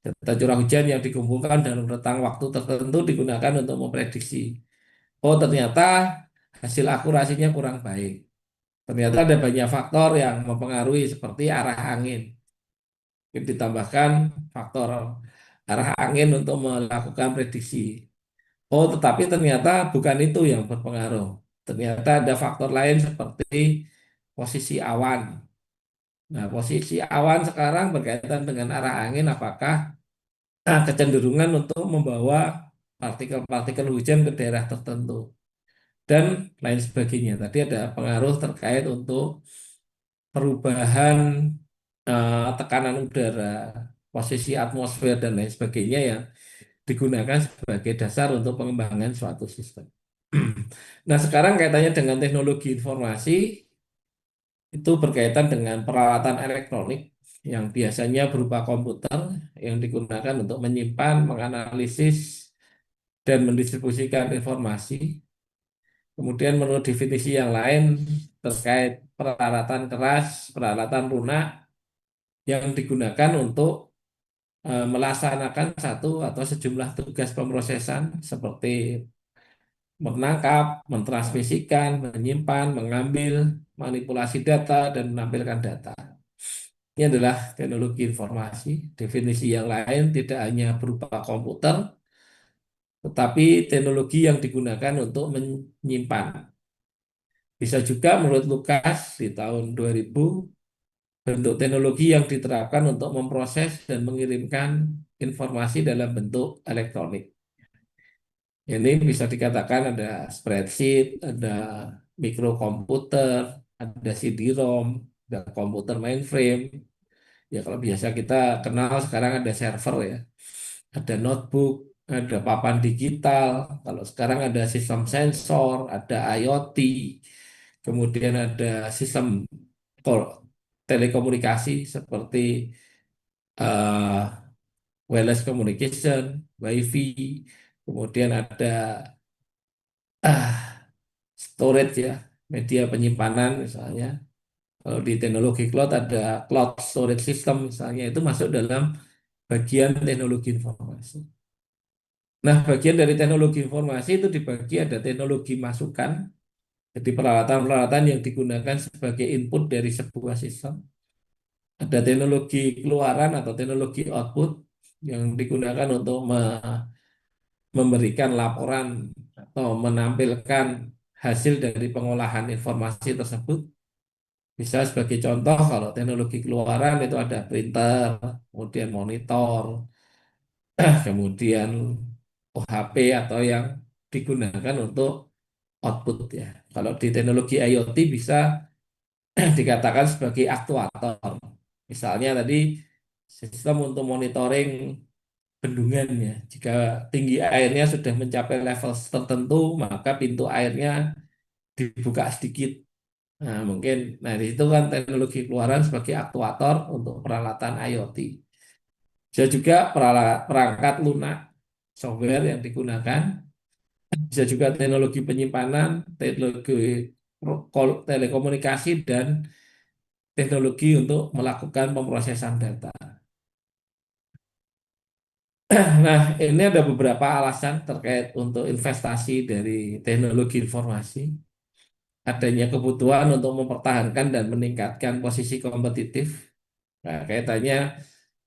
Data curah hujan yang dikumpulkan dalam rentang waktu tertentu digunakan untuk memprediksi. Oh, ternyata hasil akurasinya kurang baik. Ternyata ada banyak faktor yang mempengaruhi seperti arah angin. Mungkin ditambahkan faktor arah angin untuk melakukan prediksi. Oh, tetapi ternyata bukan itu yang berpengaruh. Ternyata ada faktor lain seperti posisi awan. Nah, posisi awan sekarang berkaitan dengan arah angin, apakah kecenderungan untuk membawa partikel-partikel hujan ke daerah tertentu dan lain sebagainya. Tadi ada pengaruh terkait untuk perubahan tekanan udara, posisi atmosfer dan lain sebagainya yang digunakan sebagai dasar untuk pengembangan suatu sistem. Nah, sekarang kaitannya dengan teknologi informasi itu berkaitan dengan peralatan elektronik yang biasanya berupa komputer yang digunakan untuk menyimpan, menganalisis, dan mendistribusikan informasi. Kemudian menurut definisi yang lain terkait peralatan keras, peralatan lunak yang digunakan untuk melaksanakan satu atau sejumlah tugas pemrosesan seperti menangkap, mentransmisikan, menyimpan, mengambil, manipulasi data, dan menampilkan data. Ini adalah teknologi informasi. Definisi yang lain tidak hanya berupa komputer, tetapi teknologi yang digunakan untuk menyimpan. Bisa juga menurut Lukas di tahun 2000 bentuk teknologi yang diterapkan untuk memproses dan mengirimkan informasi dalam bentuk elektronik. Ini bisa dikatakan ada spreadsheet, ada mikrokomputer, ada CD-ROM, ada komputer mainframe. Ya kalau biasa kita kenal sekarang ada server ya, ada notebook, ada papan digital. Kalau sekarang ada sistem sensor, ada IoT, kemudian ada sistem telekomunikasi seperti eh, wireless communication, WiFi, kemudian ada ah, storage ya, media penyimpanan misalnya. Kalau di teknologi cloud ada cloud storage system misalnya, itu masuk dalam bagian teknologi informasi. Nah, bagian dari teknologi informasi itu dibagi ada teknologi masukan, jadi peralatan-peralatan yang digunakan sebagai input dari sebuah sistem. Ada teknologi keluaran atau teknologi output yang digunakan untuk memberikan laporan atau menampilkan hasil dari pengolahan informasi tersebut. Bisa sebagai contoh kalau teknologi keluaran itu ada printer, kemudian monitor, kemudian OHP atau yang digunakan untuk output ya. Kalau di teknologi IoT bisa dikatakan sebagai aktuator. Misalnya tadi sistem untuk monitoring bendungan ya. Jika tinggi airnya sudah mencapai level tertentu, maka pintu airnya dibuka sedikit. Nah, mungkin nah itu kan teknologi keluaran sebagai aktuator untuk peralatan IoT. Bisa juga perangkat lunak software yang digunakan, bisa juga teknologi penyimpanan, teknologi telekomunikasi dan teknologi untuk melakukan pemrosesan data. Nah, ini ada beberapa alasan terkait untuk investasi dari teknologi informasi. Adanya kebutuhan untuk mempertahankan dan meningkatkan posisi kompetitif. Nah, kaitannya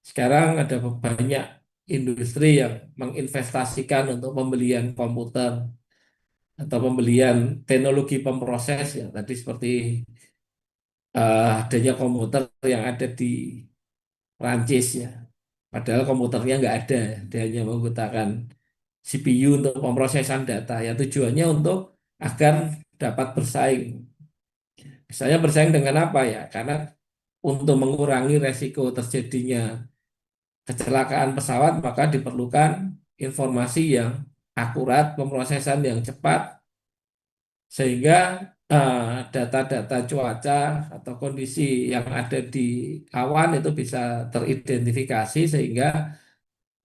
sekarang ada banyak industri yang menginvestasikan untuk pembelian komputer atau pembelian teknologi pemproses ya tadi seperti adanya komputer yang ada di Prancis ya. Padahal komputernya nggak ada, dia hanya menggunakan CPU untuk pemrosesan data. Ya tujuannya untuk agar dapat bersaing. Misalnya bersaing dengan apa ya? Karena untuk mengurangi resiko terjadinya kecelakaan pesawat, maka diperlukan informasi yang akurat, pemrosesan yang cepat, sehingga data-data cuaca atau kondisi yang ada di awan itu bisa teridentifikasi sehingga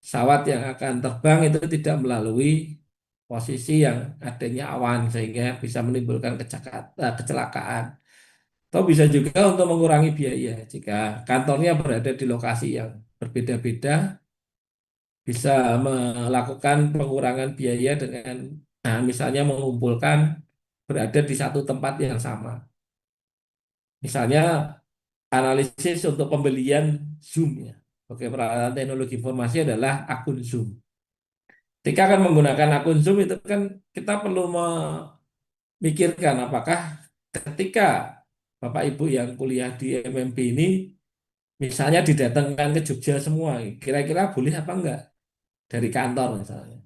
pesawat yang akan terbang itu tidak melalui posisi yang adanya awan sehingga bisa menimbulkan kecelakaan. Atau bisa juga untuk mengurangi biaya jika kantornya berada di lokasi yang berbeda-beda, bisa melakukan pengurangan biaya dengan misalnya mengumpulkan berada di satu tempat yang sama. Misalnya analisis untuk pembelian Zoom ya. Oke, peralatan teknologi informasi adalah akun Zoom. Ketika akan menggunakan akun Zoom itu kan kita perlu memikirkan apakah ketika Bapak Ibu yang kuliah di MMB ini misalnya didatangkan ke Jogja semua, kira-kira boleh apa enggak dari kantor misalnya.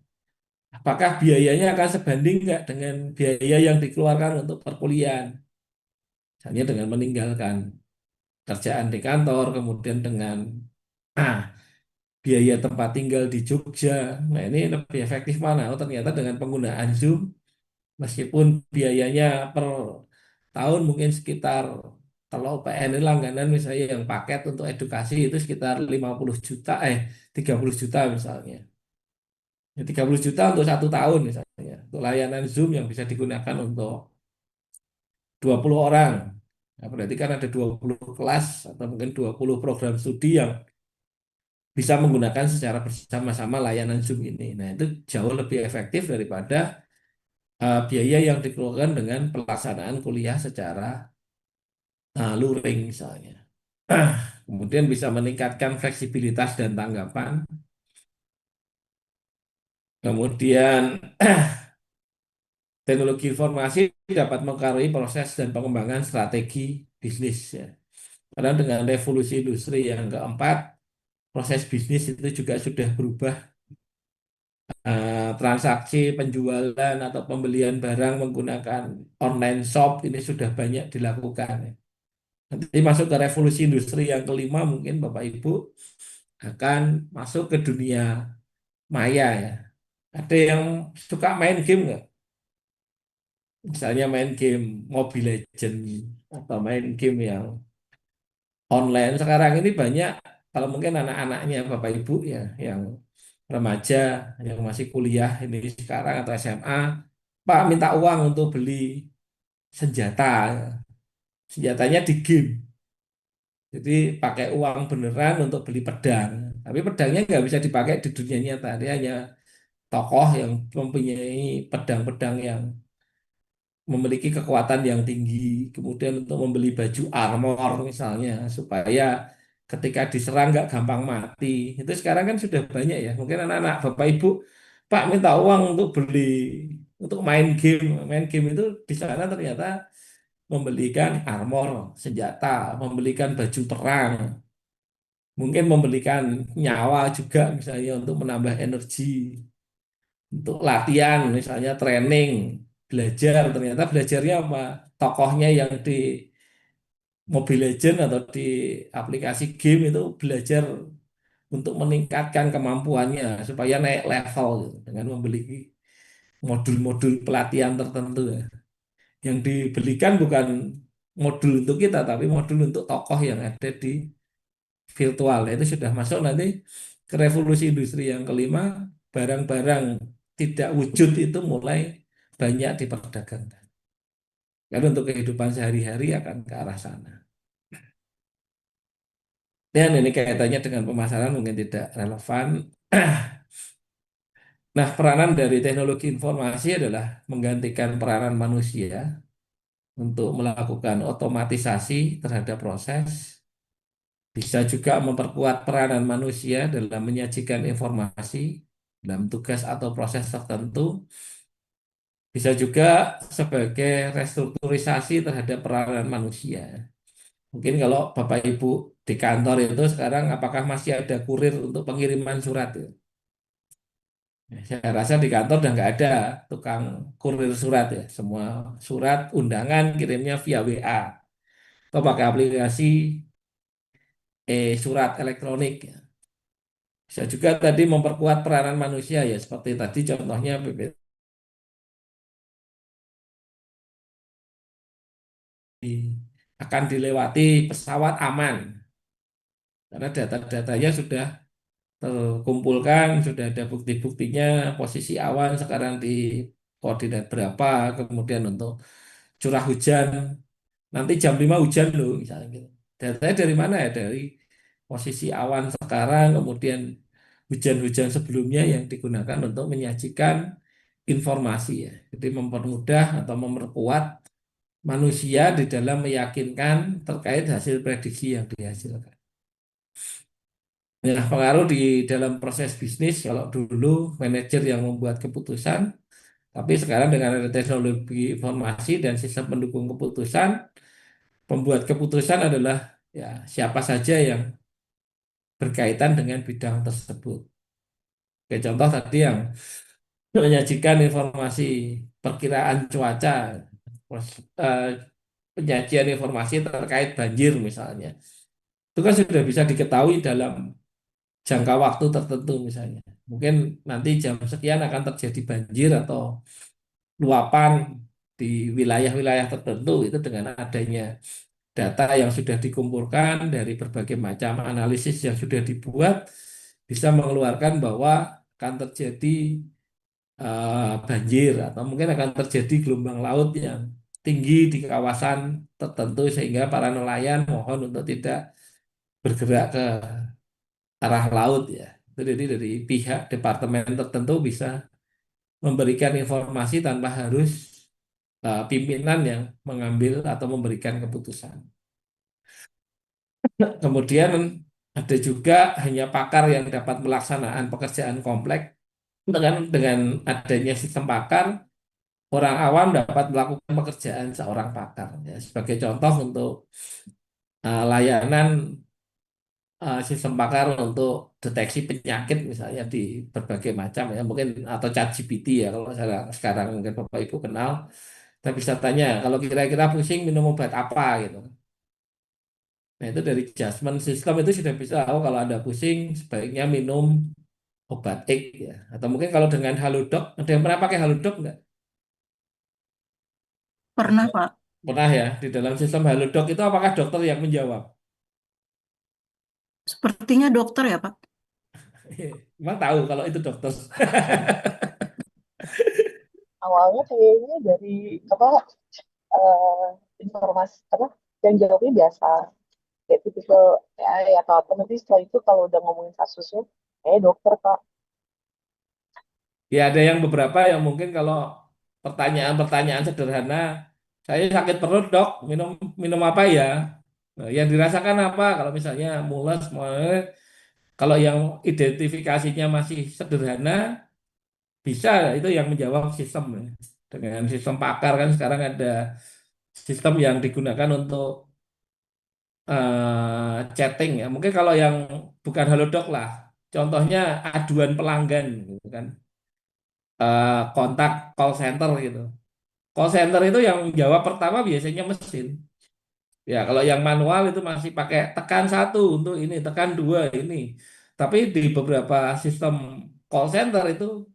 Apakah biayanya akan sebanding enggak dengan biaya yang dikeluarkan untuk perkuliahan? Misalnya dengan meninggalkan kerjaan di kantor, kemudian dengan ah, biaya tempat tinggal di Jogja. Nah, ini lebih efektif mana? Oh, ternyata dengan penggunaan Zoom, meskipun biayanya per tahun mungkin sekitar kalau PN ini langganan misalnya yang paket untuk edukasi itu sekitar 50 juta, 30 juta misalnya. Ya, 30 juta untuk satu tahun misalnya. Untuk layanan Zoom yang bisa digunakan untuk 20 orang. Nah, berarti kan ada 20 kelas atau mungkin 20 program studi yang bisa menggunakan secara bersama-sama layanan Zoom ini. Nah, itu jauh lebih efektif daripada biaya yang dikeluarkan dengan pelaksanaan kuliah secara luring misalnya. Kemudian bisa meningkatkan fleksibilitas dan tanggapan. Kemudian teknologi informasi dapat mempengaruhi proses dan pengembangan strategi bisnis ya. Karena dengan revolusi industri yang keempat, proses bisnis itu juga sudah berubah. Transaksi penjualan atau pembelian barang menggunakan online shop ini sudah banyak dilakukan. Nanti masuk ke revolusi industri yang kelima, mungkin Bapak Ibu akan masuk ke dunia maya ya. Ada yang suka main game nggak? Misalnya main game Mobile Legends atau main game yang online. Sekarang ini banyak, kalau mungkin anak-anaknya Bapak Ibu ya, yang remaja, yang masih kuliah ini sekarang atau SMA, Pak minta uang untuk beli senjata. Senjatanya di game. Jadi pakai uang beneran untuk beli pedang. Tapi pedangnya nggak bisa dipakai di dunia nyata. Dia hanya tokoh yang mempunyai pedang-pedang yang memiliki kekuatan yang tinggi. Kemudian untuk membeli baju armor misalnya, supaya ketika diserang nggak gampang mati. Itu sekarang kan sudah banyak ya. Mungkin anak-anak Bapak Ibu, Pak minta uang untuk beli, untuk main game. Main game itu di sana ternyata membelikan armor, senjata, membelikan baju perang, mungkin membelikan nyawa juga misalnya untuk menambah energi, untuk latihan misalnya training, belajar, ternyata belajarnya apa? Tokohnya yang di Mobile Legends atau di aplikasi game itu belajar untuk meningkatkan kemampuannya supaya naik level gitu, dengan membeli modul-modul pelatihan tertentu ya. Yang dibelikan bukan modul untuk kita, tapi modul untuk tokoh yang ada di virtual. Itu sudah masuk nanti ke revolusi industri yang kelima, barang-barang tidak wujud itu mulai banyak diperdagangkan. Karena untuk kehidupan sehari-hari akan ke arah sana. Dan ini kaitannya dengan pemasaran mungkin tidak relevan. Nah, peranan dari teknologi informasi adalah menggantikan peranan manusia untuk melakukan otomatisasi terhadap proses. Bisa juga memperkuat peranan manusia dalam menyajikan informasi dalam tugas atau proses tertentu. Bisa juga sebagai restrukturisasi terhadap peranan manusia. Mungkin kalau Bapak Ibu di kantor itu sekarang apakah masih ada kurir untuk pengiriman surat ya? Saya rasa di kantor udah nggak ada tukang kurir surat ya. Semua surat undangan kirimnya via WA atau pakai aplikasi surat elektronik ya. Bisa juga tadi memperkuat peranan manusia ya, seperti tadi contohnya akan dilewati pesawat aman karena data-datanya sudah terkumpulkan, sudah ada bukti-buktinya, posisi awan sekarang di koordinat berapa, kemudian untuk curah hujan, nanti jam 5 hujan loh misalnya gitu. Datanya dari mana ya? Dari posisi awan sekarang, kemudian hujan-hujan sebelumnya yang digunakan untuk menyajikan informasi ya. Jadi mempermudah atau memperkuat manusia di dalam meyakinkan terkait hasil prediksi yang dihasilkan. Nah, pengaruh di dalam proses bisnis, kalau dulu manajer yang membuat keputusan, tapi sekarang dengan ada teknologi informasi dan sistem pendukung keputusan, pembuat keputusan adalah ya siapa saja yang berkaitan dengan bidang tersebut. Oke, contoh tadi yang menyajikan informasi perkiraan cuaca, eh, penyajian informasi terkait banjir misalnya. Itu kan sudah bisa diketahui dalam jangka waktu tertentu misalnya. Mungkin nanti jam sekian akan terjadi banjir atau luapan di wilayah-wilayah tertentu itu dengan adanya data yang sudah dikumpulkan dari berbagai macam analisis yang sudah dibuat bisa mengeluarkan bahwa akan terjadi banjir atau mungkin akan terjadi gelombang laut yang tinggi di kawasan tertentu sehingga para nelayan mohon untuk tidak bergerak ke arah laut ya. Jadi dari pihak departemen tertentu bisa memberikan informasi tanpa harus pimpinan yang mengambil atau memberikan keputusan. Kemudian ada juga hanya pakar yang dapat melaksanakan pekerjaan kompleks dengan adanya sistem pakar, orang awam dapat melakukan pekerjaan seorang pakar. Ya, sebagai contoh untuk layanan sistem pakar untuk deteksi penyakit misalnya di berbagai macam ya mungkin atau ChatGPT ya kalau sekarang mungkin Bapak Ibu kenal kita bisa tanya kalau kira-kira pusing minum obat apa gitu. Nah itu dari adjustment sistem itu sudah bisa tahu kalau Anda pusing sebaiknya minum obat X ya. Atau mungkin kalau dengan Halodoc, ada yang pernah pakai Halodoc nggak? Pernah, Pak. Pernah ya, di dalam sistem Halodoc itu apakah dokter yang menjawab? Sepertinya dokter ya, Pak. Emang tahu kalau itu dokter. Awalnya kayaknya dari apa eh, informasi apa yang jawabnya biasa kayak tipikal AI atau apa nanti setelah itu kalau udah ngomongin kasusnya dokter Pak. Ya ada yang beberapa yang mungkin kalau pertanyaan-pertanyaan sederhana, saya sakit perut dok, minum minum apa ya? Nah, yang dirasakan apa? Kalau misalnya mules, kalau yang identifikasinya masih sederhana, bisa itu yang menjawab sistem ya. Dengan sistem pakar kan sekarang ada sistem yang digunakan untuk chatting ya. Mungkin kalau yang bukan Halodoc lah, contohnya aduan pelanggan gitu kan. Kontak call center gitu. Call center itu yang jawab pertama biasanya mesin. Ya, kalau yang manual itu masih pakai tekan satu untuk ini, tekan dua ini. Tapi di beberapa sistem call center itu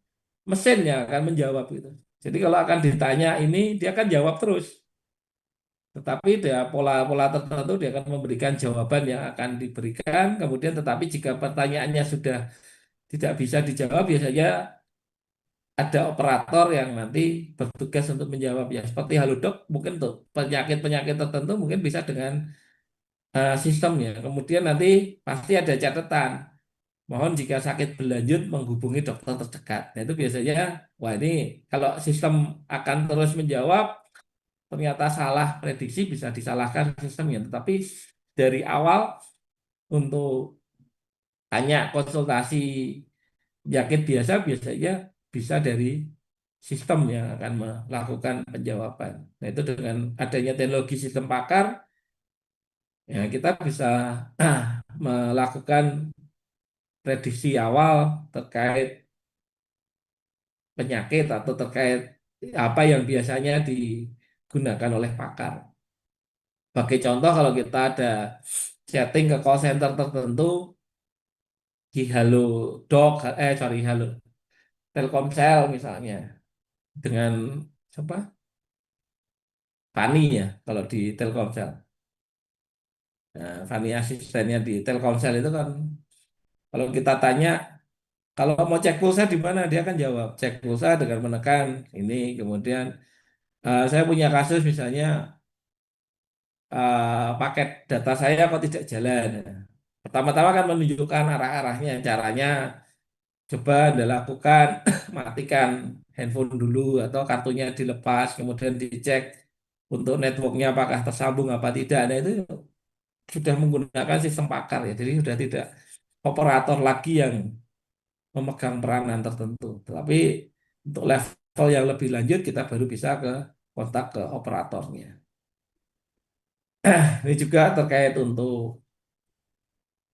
mesin yang akan menjawab itu. Jadi kalau akan ditanya ini, dia akan jawab terus. Tetapi dia pola-pola tertentu dia akan memberikan jawaban yang akan diberikan. Kemudian tetapi jika pertanyaannya sudah tidak bisa dijawab, biasanya ada operator yang nanti bertugas untuk menjawab ya seperti Halodoc mungkin untuk penyakit-penyakit tertentu mungkin bisa dengan sistemnya. Kemudian nanti pasti ada catatan. Mohon jika sakit berlanjut menghubungi dokter terdekat. Nah itu biasanya wah ini kalau sistem akan terus menjawab ternyata salah prediksi bisa disalahkan sistemnya. Tetapi dari awal untuk tanya konsultasi penyakit biasa biasanya bisa dari sistem yang akan melakukan penjawaban. Nah, itu dengan adanya teknologi sistem pakar, ya kita bisa melakukan prediksi awal terkait penyakit atau terkait apa yang biasanya digunakan oleh pakar. Bagi contoh, kalau kita ada setting ke call center tertentu di Halo Telkomsel misalnya dengan apa? Fani ya kalau di Telkomsel. Nah, Fani asistennya di Telkomsel itu kan kalau kita tanya kalau mau cek pulsa di mana dia akan jawab cek pulsa dengan menekan ini kemudian saya punya kasus misalnya paket data saya kok tidak jalan. Nah, pertama-tama kan menunjukkan arah-arahnya caranya coba Anda lakukan matikan handphone dulu atau kartunya dilepas kemudian dicek untuk networknya apakah tersambung apa tidak. Nah itu sudah menggunakan sistem pakar ya. Jadi sudah tidak operator lagi yang memegang peranan tertentu. Tapi untuk level yang lebih lanjut kita baru bisa ke kontak ke operatornya. Ini juga terkait untuk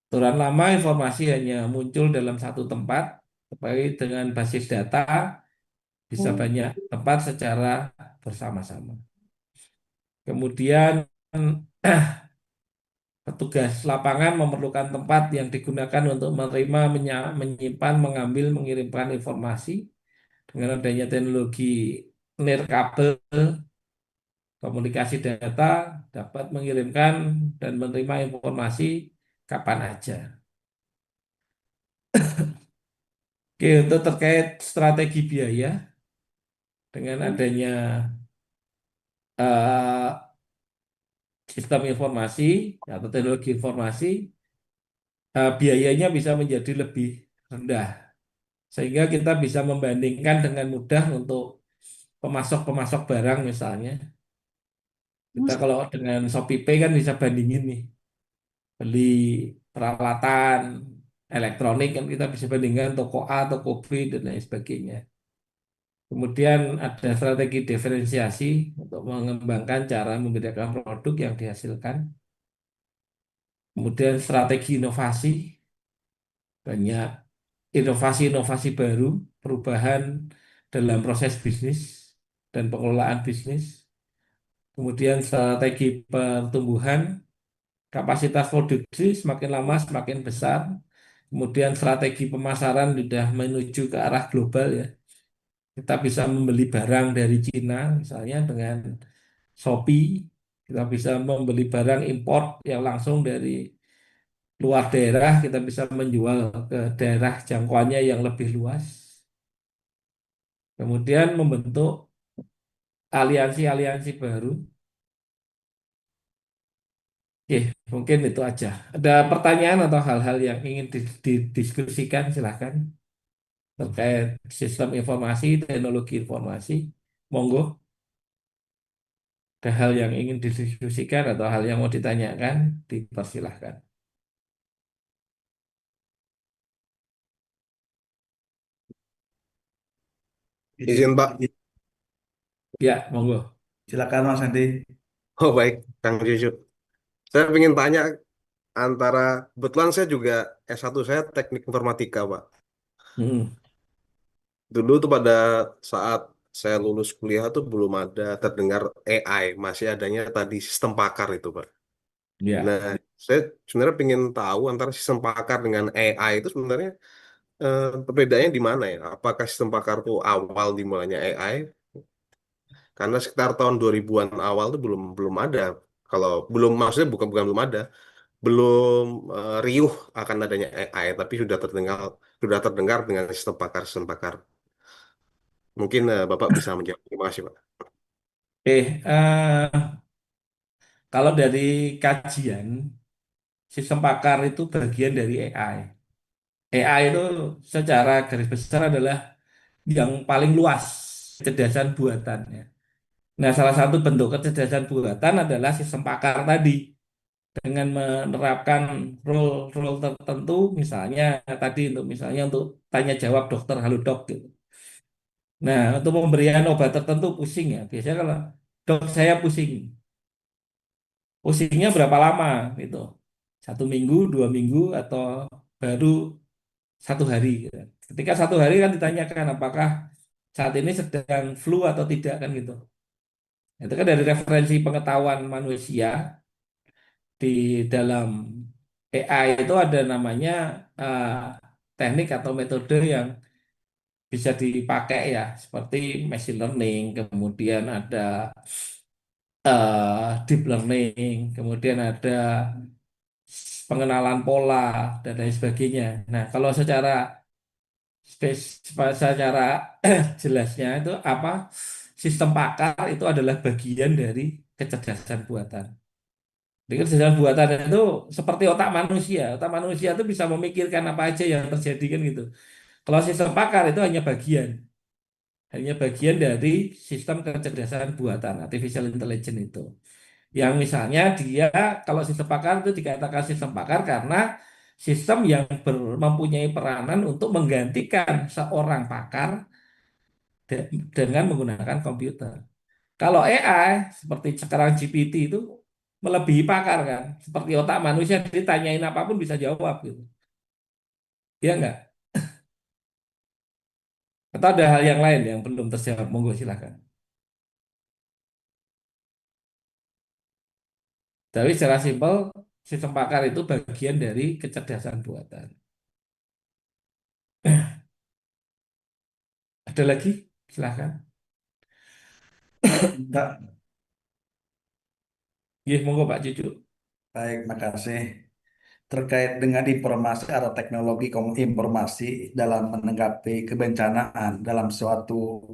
aturan lama informasi hanya muncul dalam satu tempat, tapi dengan basis data bisa banyak tempat secara bersama-sama. Kemudian petugas lapangan memerlukan tempat yang digunakan untuk menerima, menyimpan, mengambil, mengirimkan informasi. Dengan adanya teknologi nirkabel komunikasi data dapat mengirimkan dan menerima informasi kapan aja. Oke, untuk terkait strategi biaya dengan adanya eh, sistem informasi atau teknologi informasi, biayanya bisa menjadi lebih rendah. Sehingga kita bisa membandingkan dengan mudah untuk pemasok-pemasok barang misalnya. Kita kalau dengan Shopee kan bisa bandingin nih, beli peralatan elektronik kan kita bisa bandingkan toko A, toko B, dan lain sebagainya. Kemudian ada strategi diferensiasi untuk mengembangkan cara membedakan produk yang dihasilkan. kemudian strategi inovasi, banyak inovasi-inovasi baru, perubahan dalam proses bisnis dan pengelolaan bisnis, kemudian strategi pertumbuhan, kapasitas produksi semakin lama semakin besar, kemudian strategi pemasaran sudah menuju ke arah global ya. Kita bisa membeli barang dari Cina misalnya dengan Shopee, kita bisa membeli barang import yang langsung dari luar daerah, kita bisa menjual ke daerah jangkauannya yang lebih luas. Kemudian membentuk aliansi-aliansi baru. Oke, mungkin itu aja. Ada pertanyaan atau hal-hal yang ingin didiskusikan, silahkan. Terkait sistem informasi, teknologi informasi. Monggo, ada hal yang ingin didiskusikan atau hal yang mau ditanyakan, dipersilahkan. Izin Pak. Ya, monggo. Silakan Mas Hendy. Oh baik, Kang Cucu. Saya ingin tanya antara, kebetulan saya juga S1 saya teknik informatika Pak. Hmm, Dulu tuh pada saat saya lulus kuliah tuh belum ada terdengar AI, masih adanya tadi sistem pakar itu Pak. ya. Nah, saya sebenarnya ingin tahu antara sistem pakar dengan AI itu sebenarnya perbedaannya di mana ya? Apakah sistem pakar itu awal dimulainya AI? Karena sekitar tahun 2000-an awal tuh belum belum ada. Kalau belum maksudnya bukan bukan belum ada, belum riuh akan adanya AI, tapi sudah terdengar dengan sistem pakar. Mungkin Bapak bisa menjawab. Terima kasih, Pak. Kalau dari kajian, sistem pakar itu bagian dari AI. AI itu secara garis besar adalah yang paling luas kecerdasan buatan ya. Nah, salah satu bentuk kecerdasan buatan adalah sistem pakar tadi dengan menerapkan role-role tertentu, misalnya tadi untuk misalnya untuk tanya jawab dokter halodoc gitu. Nah, untuk pemberian obat tertentu pusing ya. Biasanya kalau dok saya pusing, pusingnya berapa lama gitu? 1 minggu, 2 minggu, atau baru 1 hari gitu. Ketika 1 hari kan ditanyakan apakah saat ini sedang flu atau tidak kan gitu. Itu kan dari referensi pengetahuan manusia di dalam AI itu ada namanya eh, teknik atau metode yang bisa dipakai ya, seperti machine learning, kemudian ada deep learning, kemudian ada pengenalan pola dan lain sebagainya. Nah, kalau secara jelasnya itu apa? Sistem pakar itu adalah bagian dari kecerdasan buatan. Jadi kecerdasan buatan itu seperti otak manusia. Otak manusia itu bisa memikirkan apa aja yang terjadi kan gitu. Kalau sistem pakar itu hanya bagian dari sistem kecerdasan buatan artificial intelligence itu. Yang misalnya dia kalau sistem pakar itu dikatakan sistem pakar karena sistem yang mempunyai peranan untuk menggantikan seorang pakar dengan menggunakan komputer. Kalau AI seperti sekarang GPT itu melebihi pakar kan, seperti otak manusia ditanyain apapun bisa jawab gitu. Ya enggak? Atau ada hal yang lain yang belum terjawab? Monggo silakan. Tapi secara simpel sistem pakar itu bagian dari kecerdasan buatan. Ada lagi? Silakan. Enggak. Ya, monggo Pak Cucu. Baik, makasih. Terkait dengan informasi atau teknologi informasi dalam menanggapi kebencanaan dalam suatu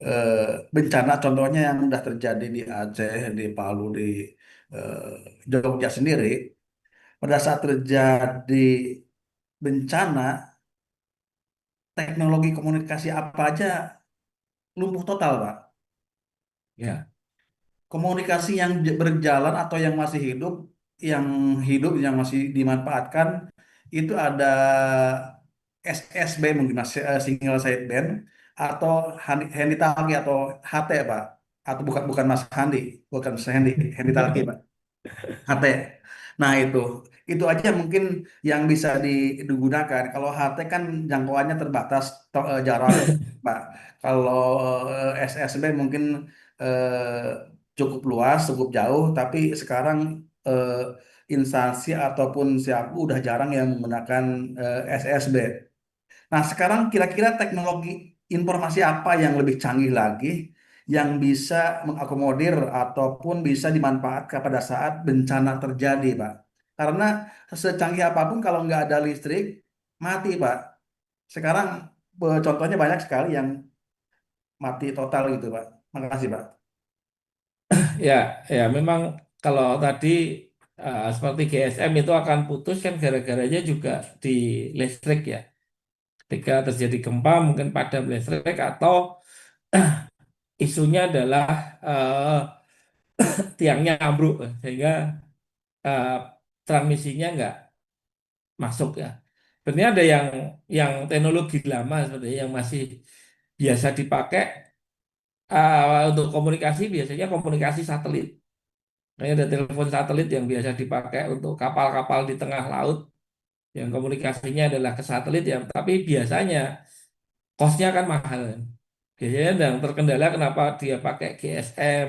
eh, bencana, contohnya yang sudah terjadi di Aceh, di Palu, di Jogja sendiri, pada saat terjadi bencana, teknologi komunikasi apa aja lumpuh total, Pak. Ya. Komunikasi yang berjalan atau yang hidup yang masih dimanfaatkan itu ada SSB mungkin single sideband atau handy talkie atau HT Pak, atau bukan bukan Mas Handi, bukan Mas Handi, handy talkie Pak, HT. Nah itu aja mungkin yang bisa digunakan. Kalau HT kan jangkauannya terbatas jarak, Pak. Kalau SSB mungkin cukup luas, cukup jauh, tapi sekarang instansi ataupun siapa udah jarang yang menggunakan SSB. Nah, sekarang kira-kira teknologi informasi apa yang lebih canggih lagi yang bisa mengakomodir ataupun bisa dimanfaatkan pada saat bencana terjadi, Pak? Karena secanggih apapun kalau nggak ada listrik, mati, Pak. Sekarang contohnya banyak sekali yang mati total gitu, Pak. Makasih, Pak. Ya, ya memang kalau tadi seperti GSM itu akan putus kan gara-garanya juga di listrik ya. Ketika terjadi gempa mungkin padam listrik atau isunya adalah tiangnya ambruk sehingga eh, transmisinya nggak masuk ya. Sebenarnya ada yang teknologi lama sebenarnya yang masih biasa dipakai untuk komunikasi biasanya komunikasi satelit. Kayak ada telepon satelit yang biasa dipakai untuk kapal-kapal di tengah laut yang komunikasinya adalah ke satelit yang tapi biasanya cost-nya kan mahal. Biasanya yang terkendala kenapa dia pakai GSM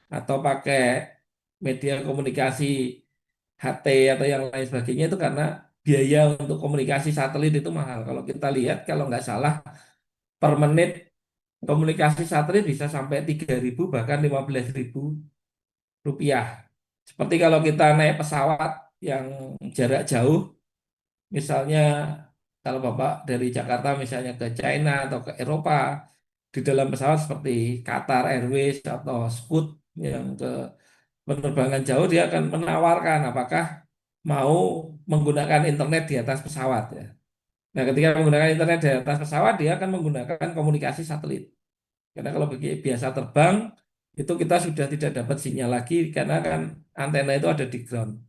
atau pakai media komunikasi HT atau yang lain sebagainya itu karena biaya untuk komunikasi satelit itu mahal. Kalau kita lihat kalau nggak salah per menit komunikasi satelit bisa sampai 3.000 bahkan 15.000 rupiah. Seperti kalau kita naik pesawat yang jarak jauh, misalnya kalau Bapak dari Jakarta misalnya ke China atau ke Eropa, di dalam pesawat seperti Qatar Airways atau Scoot yang ke penerbangan jauh, dia akan menawarkan apakah mau menggunakan internet di atas pesawat ya. Nah, ketika menggunakan internet di atas pesawat, dia akan menggunakan komunikasi satelit. Karena kalau biasa terbang, itu kita sudah tidak dapat sinyal lagi karena kan antena itu ada di ground.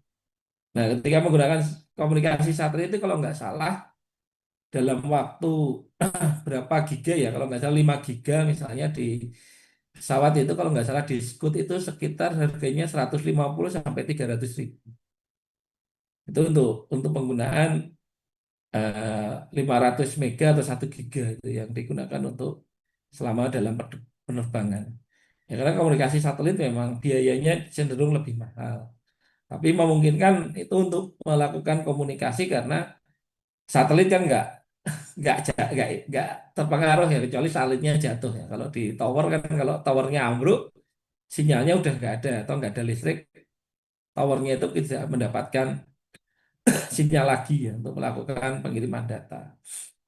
Nah, ketika menggunakan komunikasi satelit itu kalau nggak salah dalam waktu berapa giga ya, kalau nggak salah 5 giga misalnya di pesawat itu kalau nggak salah di Scoot itu sekitar harganya 150 sampai 300.000. Itu untuk penggunaan 500 mega atau 1 giga itu yang digunakan untuk selama dalam penerbangan. Ya, karena komunikasi satelit memang biayanya cenderung lebih mahal. Tapi memungkinkan itu untuk melakukan komunikasi karena satelit kan nggak terpengaruh ya kecuali satelitnya jatuh ya. Kalau di tower kan kalau towernya ambruk sinyalnya udah nggak ada atau nggak ada listrik, towernya itu tidak mendapatkan sinyal lagi ya untuk melakukan pengiriman data.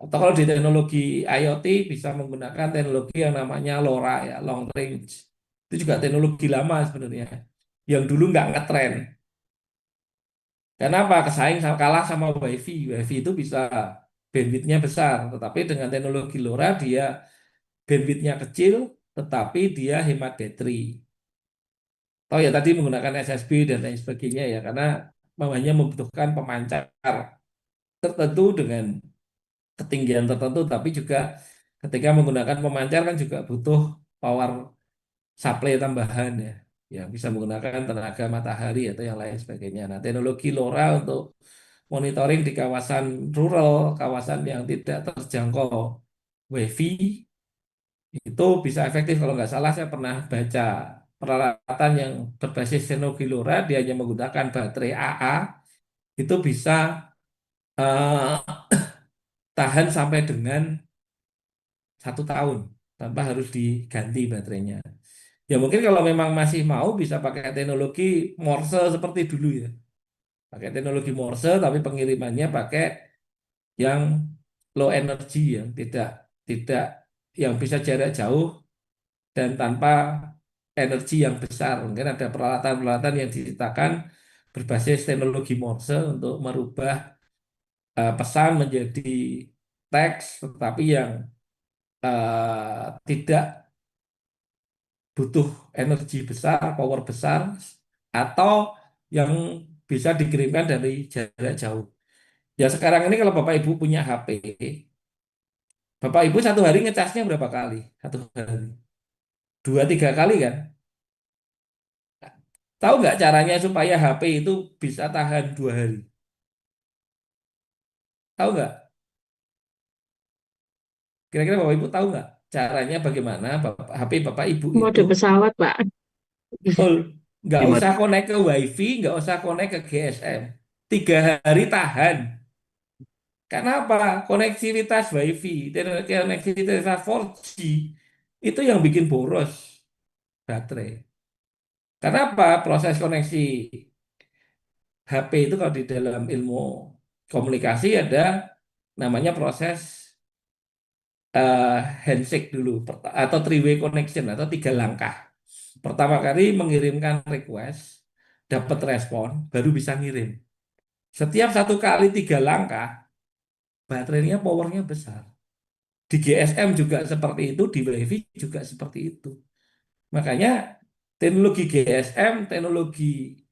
Atau kalau di teknologi IoT bisa menggunakan teknologi yang namanya LoRa ya, long range. Itu juga teknologi lama sebenarnya, yang dulu nggak ngetren. Karena apa? Kalah sama WiFi. WiFi itu bisa bandwidthnya besar, tetapi dengan teknologi LoRa dia bandwidthnya kecil, tetapi dia hemat baterai. Oh ya tadi menggunakan SSB dan lain sebagainya ya, karena hanya membutuhkan pemancar tertentu dengan ketinggian tertentu, tapi juga ketika menggunakan pemancar kan juga butuh power supply tambahan ya, yang bisa menggunakan tenaga matahari atau yang lain sebagainya. Nah, teknologi LoRa untuk monitoring di kawasan rural, kawasan yang tidak terjangkau WiFi itu bisa efektif. Kalau nggak salah saya pernah baca peralatan yang berbasis teknologi LoRa, dia hanya menggunakan baterai AA itu bisa eh, tahan sampai dengan 1 tahun tanpa harus diganti baterainya. Ya mungkin kalau memang masih mau bisa pakai teknologi Morse seperti dulu ya. Pakai teknologi Morse tapi pengirimannya pakai yang low energy yang tidak tidak yang bisa jarak jauh dan tanpa energi yang besar. Mungkin ada peralatan-peralatan yang diciptakan berbasis teknologi Morse untuk merubah pesan menjadi teks tetapi yang tidak butuh energi besar, power besar, atau yang bisa dikirimkan dari jarak jauh. Ya sekarang ini kalau Bapak Ibu punya HP, Bapak Ibu satu hari ngecasnya berapa kali? Satu hari. 2-3 kali kan? Tahu nggak caranya supaya HP itu bisa tahan 2 hari? Tahu nggak? Kira-kira Bapak Ibu tahu nggak caranya bagaimana HP Bapak Ibu itu Mode pesawat, Pak. full, nggak Gimana? usah connect ke WiFi, nggak usah connect ke GSM, 3 hari tahan. Karena apa? Konektivitas WiFi, konektivitas 4G itu yang bikin boros baterai. Karena apa? Proses koneksi HP itu kalau di dalam ilmu komunikasi ada namanya proses eh, handshake dulu atau three-way connection atau 3 langkah. Pertama kali mengirimkan request, dapat respon, baru bisa ngirim. Setiap 1 kali 3 langkah, baterainya powernya besar. Di GSM juga seperti itu, di WiFi juga seperti itu. Makanya teknologi GSM, teknologi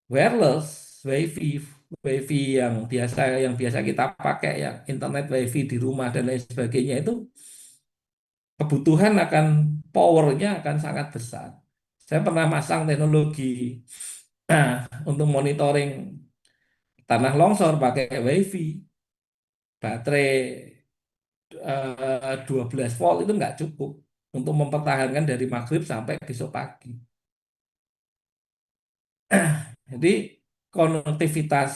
wireless, WiFi, WiFi yang biasa kita pakai, yang internet WiFi di rumah dan lain sebagainya itu kebutuhan akan powernya akan sangat besar. Saya pernah masang teknologi untuk monitoring tanah longsor pakai WiFi, baterai 12 volt itu nggak cukup untuk mempertahankan dari maghrib sampai besok pagi. Jadi konektivitas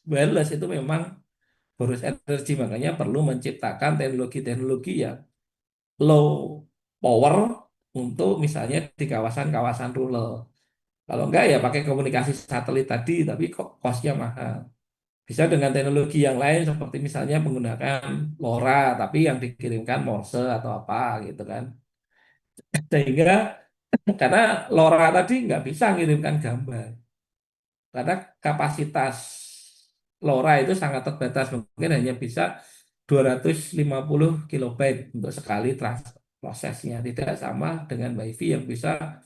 wireless itu memang boros energi, makanya perlu menciptakan teknologi-teknologi yang low power untuk misalnya di kawasan-kawasan rural. Kalau enggak ya pakai komunikasi satelit tadi, tapi kok costnya mahal. Bisa dengan teknologi yang lain seperti misalnya menggunakan LoRa, tapi yang dikirimkan Morse atau apa gitu kan. Sehingga karena LoRa tadi nggak bisa ngirimkan gambar, karena kapasitas LoRa itu sangat terbatas, mungkin hanya bisa 250 kilobyte untuk sekali prosesnya. Tidak sama dengan WiFi yang bisa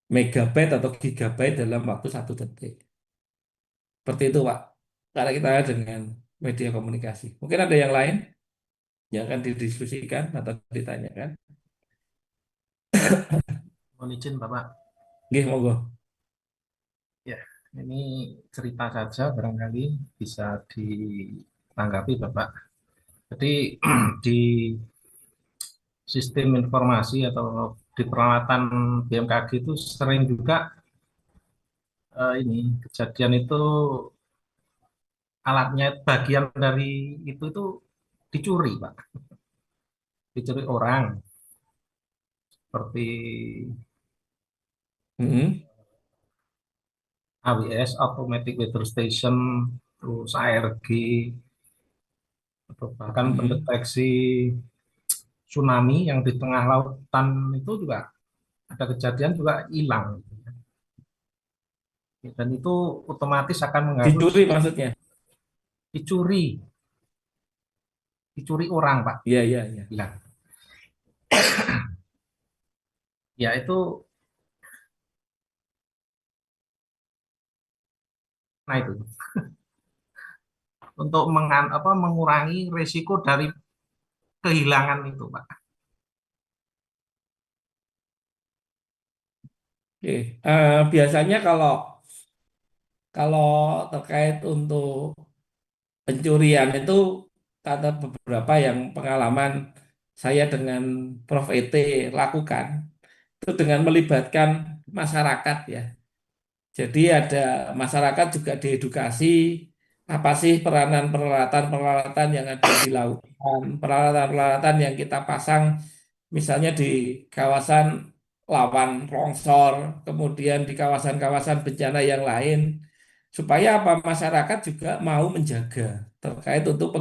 megabyte atau gigabyte dalam waktu 1 detik. Seperti itu, Pak. Karena kita dengan media komunikasi. Mungkin ada yang lain yang akan didiskusikan atau ditanyakan. Mohon izin Bapak. Nggih, monggo. Ya, ini cerita saja barangkali bisa ditanggapi Bapak. Jadi di sistem informasi atau di peralatan BMKG itu sering juga ini kejadian itu alatnya bagian dari itu dicuri Pak, dicuri orang seperti Mm-mm. AWS Automatic Weather Station, terus ARG, atau bahkan Mm-mm. pendeteksi tsunami yang di tengah lautan itu juga ada kejadian juga hilang. Dan itu otomatis akan mengganggu Dicuri maksudnya. dicuri, dicuri orang Pak. Iya, iya, iya. Hilang. Ya itu, nah itu untuk mengurangi resiko dari kehilangan itu Pak. Oke. Biasanya kalau kalau terkait untuk pencurian itu ada beberapa yang pengalaman saya dengan Prof. ET lakukan itu dengan melibatkan masyarakat ya. Jadi ada masyarakat juga diedukasi apa sih peranan peralatan-peralatan yang ada di lautan, peralatan-peralatan yang kita pasang misalnya di kawasan lawan longsor, kemudian di kawasan-kawasan bencana yang lain, supaya apa masyarakat juga mau menjaga terkait untuk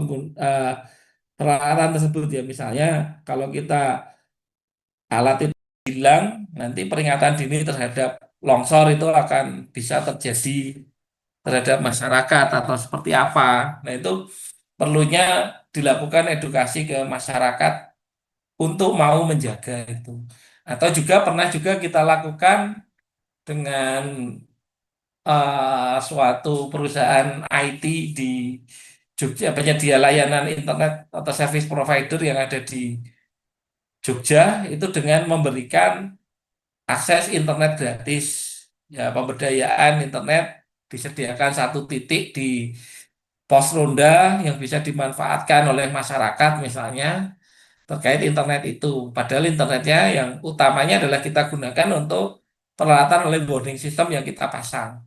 peralatan tersebut ya. Misalnya kalau kita alat itu hilang, nanti peringatan dini terhadap longsor itu akan bisa terjadi terhadap masyarakat atau seperti apa. Nah, itu perlunya dilakukan edukasi ke masyarakat untuk mau menjaga itu. Atau juga pernah juga kita lakukan dengan suatu perusahaan IT di Jogja, penyedia layanan internet atau service provider yang ada di Jogja, itu dengan memberikan akses internet gratis. Ya, pemberdayaan internet disediakan 1 titik di pos ronda yang bisa dimanfaatkan oleh masyarakat misalnya terkait internet itu. Padahal internetnya yang utamanya adalah kita gunakan untuk peralatan early warning system yang kita pasang.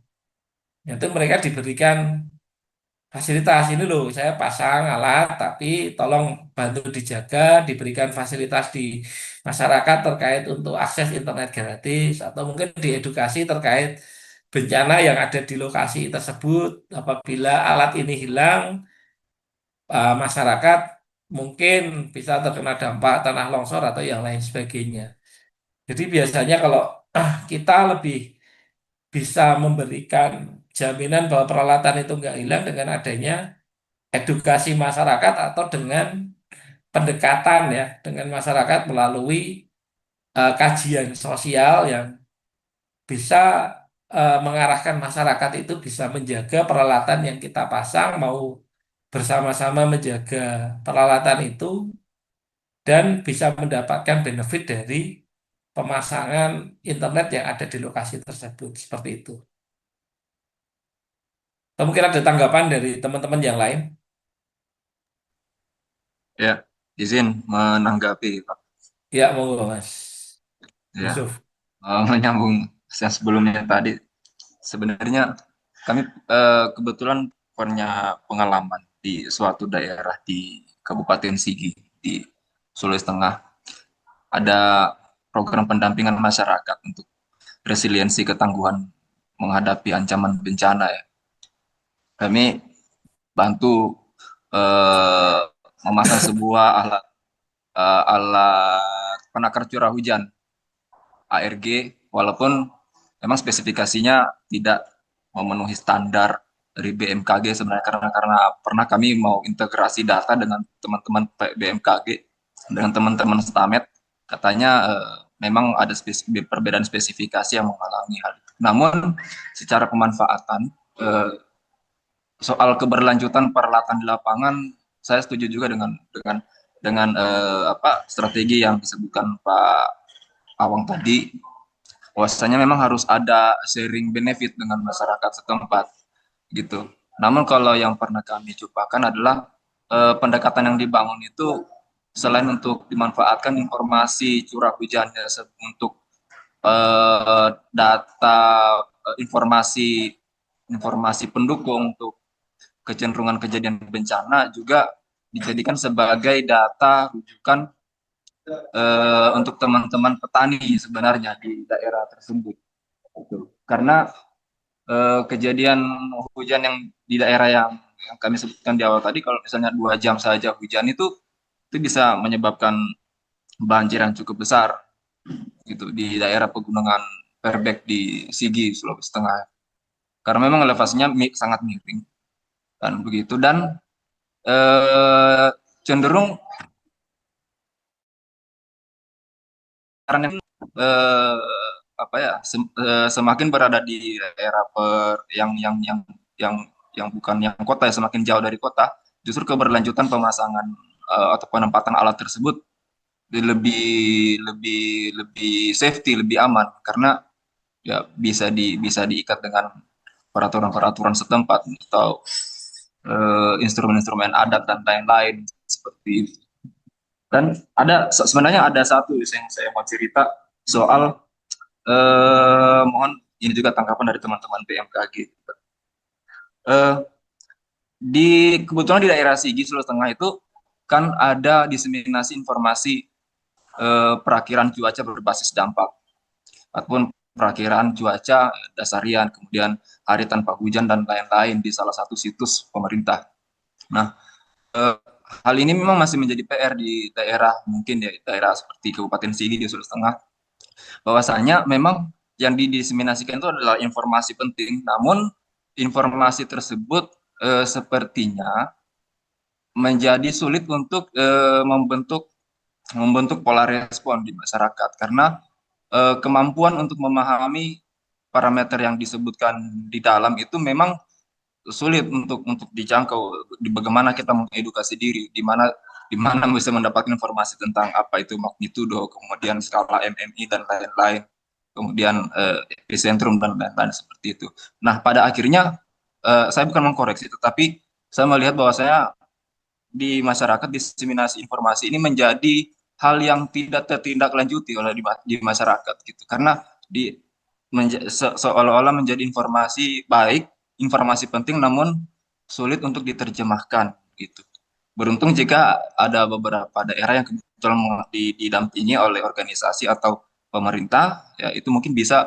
Yaitu mereka diberikan fasilitas ini loh, saya pasang alat, tapi tolong bantu dijaga, diberikan fasilitas di masyarakat terkait untuk akses internet gratis, atau mungkin diedukasi terkait bencana yang ada di lokasi tersebut. Apabila alat ini hilang, masyarakat mungkin bisa terkena dampak tanah longsor atau yang lain sebagainya. Jadi biasanya kalau kita lebih bisa memberikan jaminan bahwa peralatan itu nggak hilang dengan adanya edukasi masyarakat atau dengan pendekatan ya dengan masyarakat melalui kajian sosial yang bisa mengarahkan masyarakat itu bisa menjaga peralatan yang kita pasang mau bersama-sama menjaga peralatan itu dan bisa mendapatkan benefit dari pemasangan internet yang ada di lokasi tersebut seperti itu. Atau mungkin ada tanggapan dari teman-teman yang lain? Ya, izin menanggapi, Pak. Ya, monggo Mas Ya, Yusuf. menyambung yang sebelumnya tadi, sebenarnya kami kebetulan punya pengalaman di suatu daerah di Kabupaten Sigi di Sulawesi Tengah. Ada program pendampingan masyarakat untuk resiliensi ketangguhan menghadapi ancaman bencana ya. Kami bantu eh, memasang sebuah alat penakar curah hujan ARG, walaupun memang spesifikasinya tidak memenuhi standar dari BMKG sebenarnya, karena pernah kami mau integrasi data dengan teman-teman BMKG dengan teman-teman Stamet, katanya memang ada perbedaan spesifikasi yang mengalami hal itu. Namun secara pemanfaatan soal keberlanjutan peralatan di lapangan, saya setuju juga dengan strategi yang disebutkan Pak Awang tadi, bahwasanya memang harus ada sharing benefit dengan masyarakat setempat gitu. Namun kalau yang pernah kami cobakan adalah pendekatan yang dibangun itu selain untuk dimanfaatkan informasi curah hujannya untuk data informasi pendukung untuk kecenderungan kejadian bencana, juga dijadikan sebagai data rujukan untuk teman-teman petani sebenarnya di daerah tersebut. Karena kejadian hujan yang di daerah yang kami sebutkan di awal tadi, kalau misalnya 2 jam saja hujan itu bisa menyebabkan banjir yang cukup besar gitu di daerah pegunungan Perbek di Sigi, Sulawesi Tengah. Karena memang elevasinya sangat miring dan begitu, dan cenderung karena semakin berada di daerah yang bukan yang kota ya, semakin jauh dari kota, justru keberlanjutan pemasangan atau penempatan alat tersebut lebih safety, lebih aman, karena ya bisa diikat dengan peraturan setempat atau instrumen-instrumen adat dan lain-lain seperti itu. Dan sebenarnya ada satu yang saya mau cerita soal mohon ini juga tanggapan dari teman-teman BMKG. Kebetulan di daerah Sigi, Sulawesi Tengah itu kan ada diseminasi informasi perakiraan cuaca berbasis dampak ataupun perakiraan cuaca dasarian, kemudian hari tanpa hujan dan lain-lain di salah satu situs pemerintah. Nah, hal ini memang masih menjadi PR di daerah, mungkin ya daerah seperti Kabupaten Sigi di Sulawesi Tengah, bahwasanya memang yang didiseminasikan itu adalah informasi penting, namun informasi tersebut sepertinya menjadi sulit untuk membentuk pola respon di masyarakat, karena kemampuan untuk memahami parameter yang disebutkan di dalam itu memang sulit untuk dijangkau. Bagaimana kita mengedukasi diri, di mana bisa mendapatkan informasi tentang apa itu magnitudo, kemudian skala MMI dan lain-lain, kemudian epicentrum dan lain-lain seperti itu. Nah, pada akhirnya saya bukan mengkoreksi, tetapi saya melihat bahwasanya di masyarakat diseminasi informasi ini menjadi hal yang tidak tertindaklanjuti oleh di masyarakat gitu. Karena seolah-olah menjadi informasi baik, informasi penting namun sulit untuk diterjemahkan gitu. Beruntung jika ada beberapa daerah yang kebetulan didampingi oleh organisasi atau pemerintah, ya itu mungkin bisa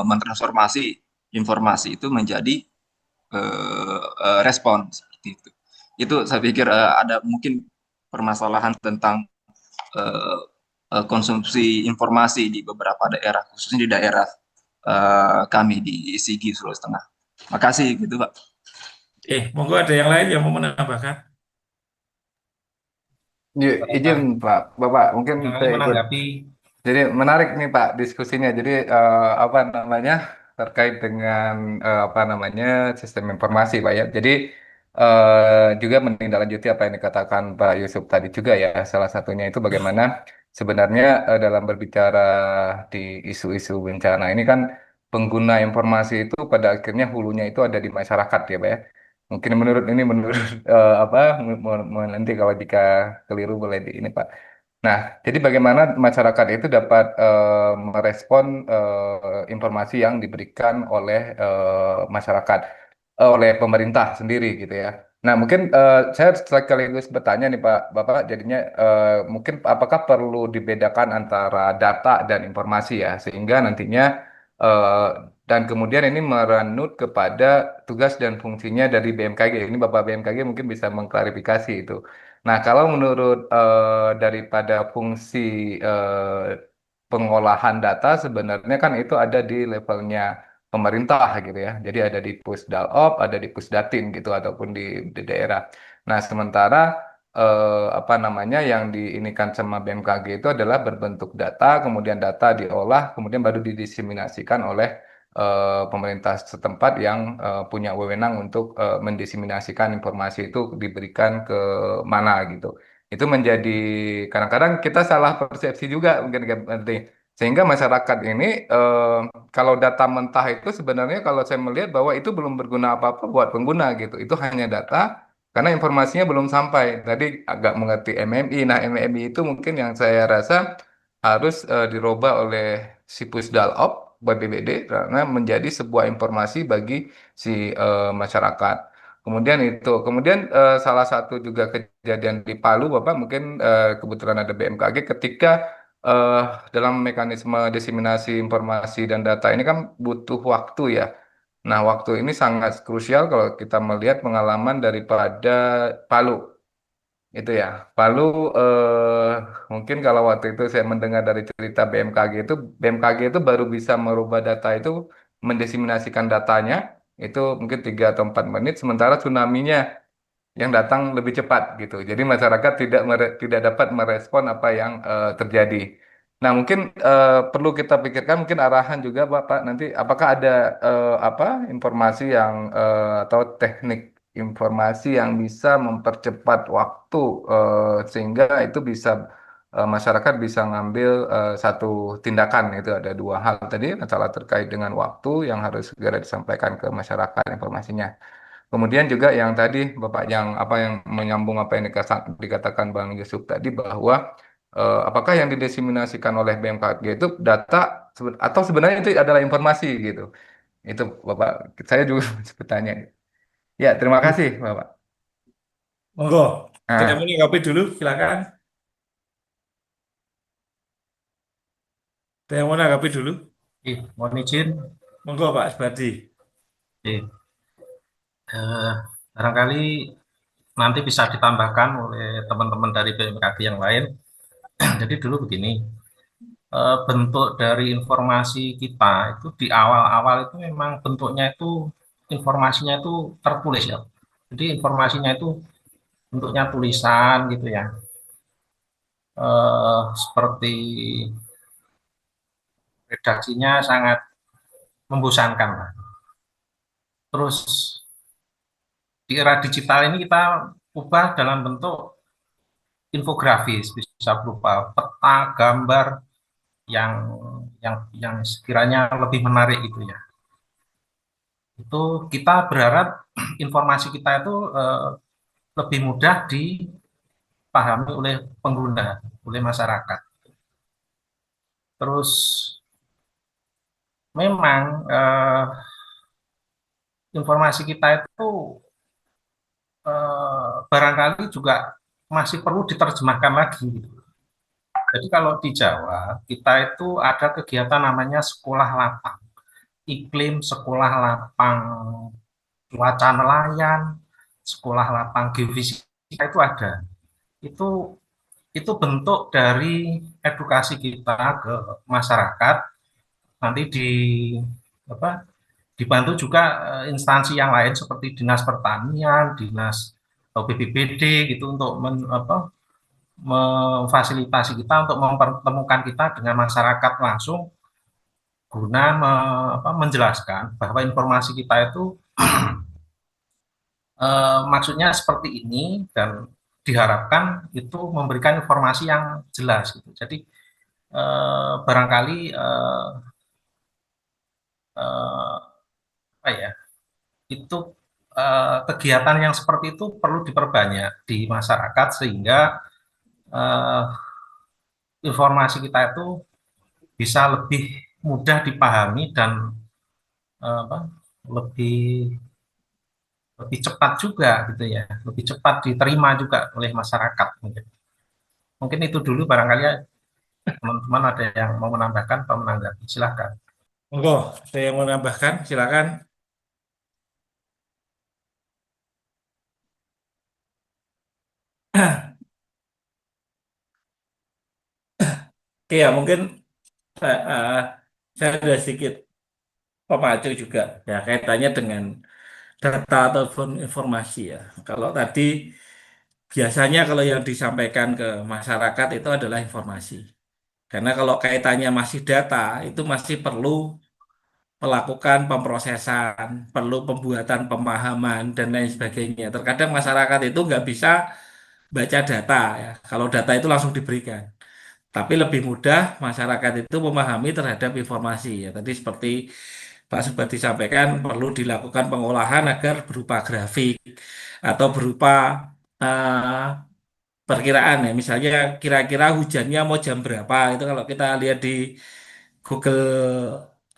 mentransformasi informasi itu menjadi respon seperti itu. Itu saya pikir ada mungkin permasalahan tentang konsumsi informasi di beberapa daerah, khususnya di daerah kami di Sigi, Sulawesi Tengah. Makasih gitu Pak. Monggo ada yang lain yang mau menambahkan? Izin Pak, Bapak, mungkin Barangkali saya ikut. menanggapi Jadi menarik nih Pak diskusinya. Jadi apa namanya terkait dengan apa namanya sistem informasi Pak ya. Jadi juga menindaklanjuti apa yang dikatakan Pak Yusuf tadi juga ya. Salah satunya itu bagaimana sebenarnya dalam berbicara di isu-isu bencana ini kan pengguna informasi itu pada akhirnya hulunya itu ada di masyarakat ya Pak ya. Mungkin menurut apa nanti kalau jika keliru boleh di ini Pak. Nah, jadi bagaimana masyarakat itu dapat merespon informasi yang diberikan oleh masyarakat, oleh pemerintah sendiri gitu ya. Nah, mungkin saya sekaligus bertanya nih Pak, Bapak, jadinya mungkin apakah perlu dibedakan antara data dan informasi ya, sehingga nantinya eh, dan kemudian ini meranut kepada tugas dan fungsinya dari BMKG. Ini Bapak BMKG mungkin bisa mengklarifikasi itu. Nah, kalau menurut daripada fungsi pengolahan data sebenarnya kan itu ada di levelnya pemerintah gitu ya. Jadi ada di Pusdalop, ada di Pusdatin gitu ataupun di daerah. Nah, sementara apa namanya yang diinikan sama BMKG itu adalah berbentuk data, kemudian data diolah, kemudian baru didiseminasikan oleh pemerintah setempat yang punya wewenang untuk mendiseminasikan informasi itu diberikan ke mana gitu. Itu menjadi kadang-kadang kita salah persepsi juga mungkin nanti. Sehingga masyarakat ini kalau data mentah itu sebenarnya kalau saya melihat bahwa itu belum berguna apa-apa buat pengguna gitu. Itu hanya data karena informasinya belum sampai. Tadi agak mengerti MMI. Nah, MMI itu mungkin yang saya rasa harus dirubah oleh si Pusdalop BPBD karena menjadi sebuah informasi bagi si masyarakat. Kemudian salah satu juga kejadian di Palu, Bapak mungkin kebetulan ada BMKG ketika eh, dalam mekanisme diseminasi informasi dan data ini kan butuh waktu ya. Nah, waktu ini sangat krusial kalau kita melihat pengalaman daripada Palu. Itu ya, Palu mungkin kalau waktu itu saya mendengar dari cerita BMKG itu baru bisa merubah data itu, mendiseminasikan datanya, itu mungkin 3 atau 4 menit, sementara tsunami-nya yang datang lebih cepat gitu. Jadi masyarakat tidak dapat merespon apa yang terjadi. Nah, mungkin perlu kita pikirkan mungkin arahan juga Bapak nanti apakah ada apa informasi yang atau teknik informasi yang bisa mempercepat waktu sehingga itu bisa masyarakat bisa ngambil satu tindakan itu ada 2 hal tadi masalah terkait dengan waktu yang harus segera disampaikan ke masyarakat informasinya. Kemudian juga yang tadi Bapak yang apa yang menyambung apa yang dikatakan Bang Yusuf tadi bahwa apakah yang didiseminasikan oleh BMKG itu data atau sebenarnya itu adalah informasi gitu. Itu Bapak saya juga bertanya. Ya, terima kasih Bapak. Monggo, ada yang Nah, mau menanggapi dulu, silakan. Ada yang mau menanggapi dulu? mohon izin. Monggo Pak Sbadi. Eh, Barangkali nanti bisa ditambahkan oleh teman-teman dari BMKG yang lain. Jadi dulu begini, bentuk dari informasi kita itu di awal-awal itu memang bentuknya itu informasinya itu tertulis ya. Jadi informasinya itu bentuknya tulisan gitu ya. Seperti redaksinya sangat membosankan. Terus di era digital ini kita ubah dalam bentuk infografis, bisa berupa peta, gambar yang sekiranya lebih menarik gitu ya. Itu kita berharap informasi kita itu lebih mudah dipahami oleh pengguna, oleh masyarakat. Terus memang informasi kita itu barangkali juga masih perlu diterjemahkan lagi. Jadi kalau di Jawa, kita itu ada kegiatan namanya sekolah lapang. Iklim sekolah lapang cuaca nelayan, sekolah lapang geofisika itu ada. Itu bentuk dari edukasi kita ke masyarakat. Nanti dibantu juga instansi yang lain seperti Dinas Pertanian, Dinas atau BPBD gitu untuk memfasilitasi kita untuk mempertemukan kita dengan masyarakat langsung guna menjelaskan bahwa informasi kita itu maksudnya seperti ini dan diharapkan itu memberikan informasi yang jelas gitu. Jadi barangkali itu kegiatan yang seperti itu perlu diperbanyak di masyarakat sehingga informasi kita itu bisa lebih mudah dipahami dan lebih cepat juga gitu ya, lebih cepat diterima juga oleh masyarakat. Mungkin itu dulu barangkali ya, teman-teman ada yang mau menambahkan atau menanggapi, silahkan. Monggo, ada yang mau menambahkan, silakan. Oke ya, mungkin saya ada sedikit pemacu juga ya kaitannya dengan data ataupun informasi ya. Kalau tadi biasanya kalau yang disampaikan ke masyarakat itu adalah informasi. Karena kalau kaitannya masih data, itu masih perlu melakukan pemrosesan, perlu pembuatan pemahaman dan lain sebagainya. Terkadang masyarakat itu nggak bisa baca data ya. Kalau data itu langsung diberikan. Tapi lebih mudah masyarakat itu memahami terhadap informasi ya. Tadi seperti Pak Subadi sampaikan perlu dilakukan pengolahan agar berupa grafik atau berupa eh, perkiraan ya. Misalnya kira-kira hujannya mau jam berapa itu kalau kita lihat di Google